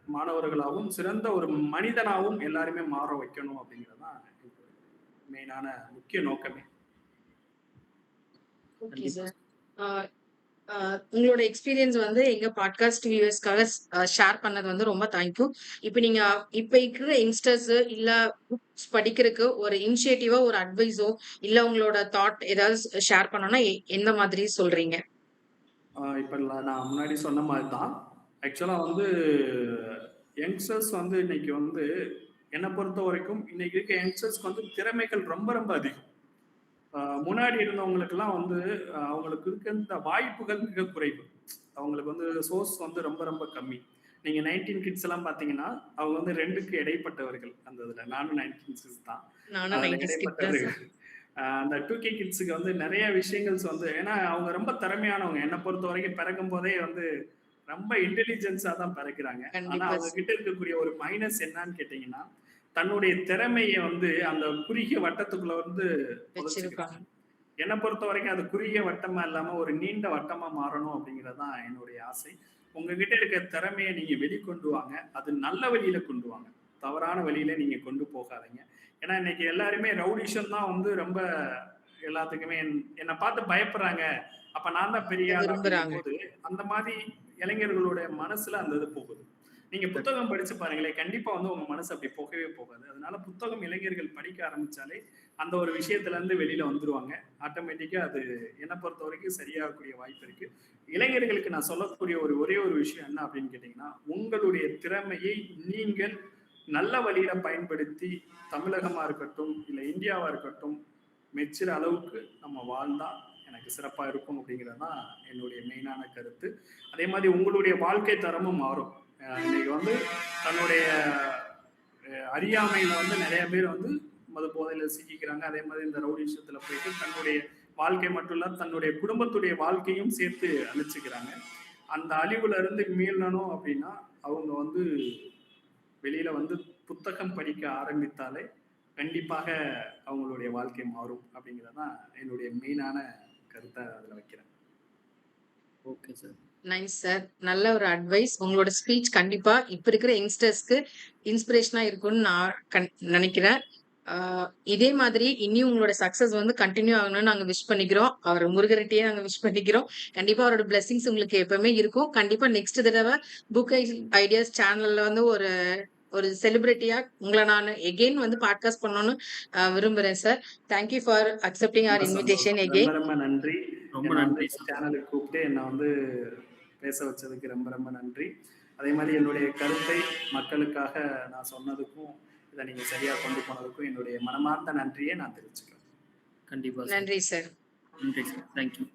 மாணவர்களாகவும் சிறந்த ஒரு மனிதனாகவும் எல்லாருமே மாற வைக்கணும் அப்படிங்கிறது தான் மெயினான முக்கிய நோக்கமே. ஓகே கண்டிப்பா. சார். ஆ ஆ உங்களோட எக்ஸ்பீரியன்ஸ் வந்து எங்க பாட்காஸ்ட் வியூவர்ஸ்க்காக ஷேர் பண்ணது வந்து ரொம்ப தேங்க்யூ. நீங்க இப்ப இருக்கிற யங்ஸ்டர்ஸ் இல்ல புக்ஸ் படிக்கிறதுக்கு ஒரு இனிஷியேட்டிவா ஒரு அட்வைஸோ இல்ல உங்களோட தாட் ஏதாவது ஷேர் பண்ணணும்னா எந்த மாதிரி சொல்றீங்க? இப்ப நான் முன்னாடி சொன்ன மாதிரி தான். ஆக்சுவலா வந்து யங்ஸ்டர்ஸ் வந்து இன்னைக்கு வந்து என்னை பொறுத்த வரைக்கும் இன்னைக்கு இருக்க யங்ஸ்டர்ஸ்க்கு வந்து திறமைகள் ரொம்ப ரொம்ப அதிகம். முன்னாடி இருந்தவங்களுக்கெல்லாம் வந்து அவங்களுக்கு இருக்கின்ற வாய்ப்புகள் மிக குறைவு. அவங்களுக்கு வந்து சோர்ஸ் வந்து ரொம்ப ரொம்ப கம்மி. நீங்க 19 கிட்ஸ் எல்லாம் பாத்தீங்கன்னா அவங்க வந்து 2க்கு இடைப்பட்டவர்கள் அந்த இதுல. நானும் 19 தான். நானும் அதுல 90s கிட் தான் இடைப்பட்டவர்கள். சார். அந்த 2K கிட்ஸுக்கு வந்து நிறைய விஷயங்கள்ஸ் வந்து ஏன்னா அவங்க ரொம்ப திறமையானவங்க. என்னை பொறுத்த வரைக்கும் பிறக்கும் போதே வந்து ரொம்ப இன்டெலிஜென்ஸா தான் பிறக்கிறாங்க. ஆனா கண்டிப்பா அவங்க கிட்ட இருக்கக்கூடிய ஒரு மைனஸ் என்னன்னு கேட்டீங்கன்னா, தன்னுடைய திறமைய வந்து அந்த குறுகிய வட்டத்துக்குள்ள வந்து புதைச்சுக்கிறாங்க. வச்சிருக்காங்க. என்னை பொறுத்த வரைக்கும் அது குறுகிய வட்டமா இல்லாம ஒரு நீண்ட வட்டமா மாறணும் அப்படிங்கிறது தான் என்னுடைய ஆசை. உங்ககிட்ட இருக்க திறமையை நீங்க வெளிக்கொண்டு வாங்க. அது நல்ல வழியில கொண்டு வாங்க. தவறான வழியில நீங்க கொண்டு போகாதீங்க. ஏன்னா இன்னைக்கு எல்லாருமே ரவுடிசம் தான் வந்து ரொம்ப எல்லாத்துக்குமே என்னை பார்த்து பயப்படுறாங்க. அப்ப நான் தான் பெரிய ஆள் விரும்புறாங்க. அப்படிங்கும்போது, அந்த மாதிரி இளைஞர்களுடைய மனசுல அந்த இது போகுது. நீங்க புத்தகம் படிச்சு பாருங்களேன். கண்டிப்பா வந்து உங்க மனசு அப்படி போகவே போகாது. அதனால புத்தகம் இளைஞர்கள் படிக்க ஆரம்பிச்சாலே, அந்த ஒரு விஷயத்துல இருந்து வெளியில வந்துருவாங்க. ஆட்டோமேட்டிக்கா அது என்ன பொறுத்தவரைக்கும் சரியாகக்கூடிய வாய்ப்பு இருக்கு. இளைஞர்களுக்கு நான் சொல்லக்கூடிய ஒரே ஒரு விஷயம் என்ன அப்படின்னு கேட்டீங்கன்னா, உங்களுடைய திறமையை நீங்கள் நல்ல வழியில பயன்படுத்தி தமிழகமா இருக்கட்டும், இல்ல இந்தியாவா இருக்கட்டும், மெச்சுற அளவுக்கு நம்ம வாழ்ந்தா எனக்கு சிறப்பா இருக்கும் அப்படிங்கிறது தான் என்னுடைய மெயினான கருத்து. அதே மாதிரி உங்களுடைய வாழ்க்கை தரமும் மாறும். இன்னைக்கு வந்து தன்னுடைய அறியாமையில வந்து நிறைய பேர் வந்து மது போதையில சிக்கிக்கிறாங்க. அதே மாதிரி இந்த ரவுடி விஷயத்துல போயிட்டு தன்னுடைய வாழ்க்கை மட்டும் இல்ல தன்னுடைய குடும்பத்துடைய வாழ்க்கையும் சேர்த்து அழிச்சுக்கிறாங்க. அந்த அழிவுல இருந்து மீளணும் அப்படின்னா அவங்க வந்து வெளியில வந்து புத்தகம் படிக்க ஆரம்பித்தாலே கண்டிப்பாக அவங்களுடைய வாழ்க்கை மாறும் அப்படிங்கிறதான் என்னுடைய மெயினான கருத்தை அதுல வைக்கிறேன். Okay sir. Nice sir. நல்ல ஒரு அட்வைஸ். உங்களோட ஸ்பீச் கண்டிப்பா இப்ப இருக்கிற யங்ஸ்டர்ஸ்க்கு இன்ஸ்பிரேஷனா இருக்கும்னு நான் நினைக்கிறேன். ஆ இதே மாதிரி இனியும் உங்களோட சக்சஸ் வந்து கன்டின்யூ ஆகணும்னு நாங்க விஷ் பண்ணிக்கிறோம். அவர் முருகர்ட்டயே நாங்க விஷ் பண்ணிக்கிறோம். கண்டிப்பா அவரோட பிளெஸிங்ஸ் உங்களுக்கு எப்பவுமே இருக்கும். கண்டிப்பா நெக்ஸ்ட் தடவ புக் ஐடியாஸ் சேனல்ல வந்து ஒரு ஒரு செலிபிரிட்டியா உங்கள நானு எகைன் வந்து பாட்காஸ்ட் பண்ணணும்னு விரும்புறேன் sir. Thank you for accepting ரொம்ப ஆர் இன்விடேஷன் சந்தோஷம். ரொம்ப எகைன். ரொம்ப நன்றி. ரொம்ப என்ன வந்து நன்றி இந்த சார். சேனலுக்கு கூப்பிட்டு என்ன வந்து பேச வச்சதுக்கு ரொம்ப ரொம்ப நன்றி. அதே மாதிரி என்னுடைய கருத்தை மக்களுக்காக நான் சொன்னதுக்கும் இதை நீங்க சரியா கொண்டு போனதுக்கும் என்னுடைய மனமார்ந்த நன்றியை நான் தெரிவிச்சுக்கிறேன். கண்டிப்பா சார். நன்றி சார். நன்றி சார். Thank you.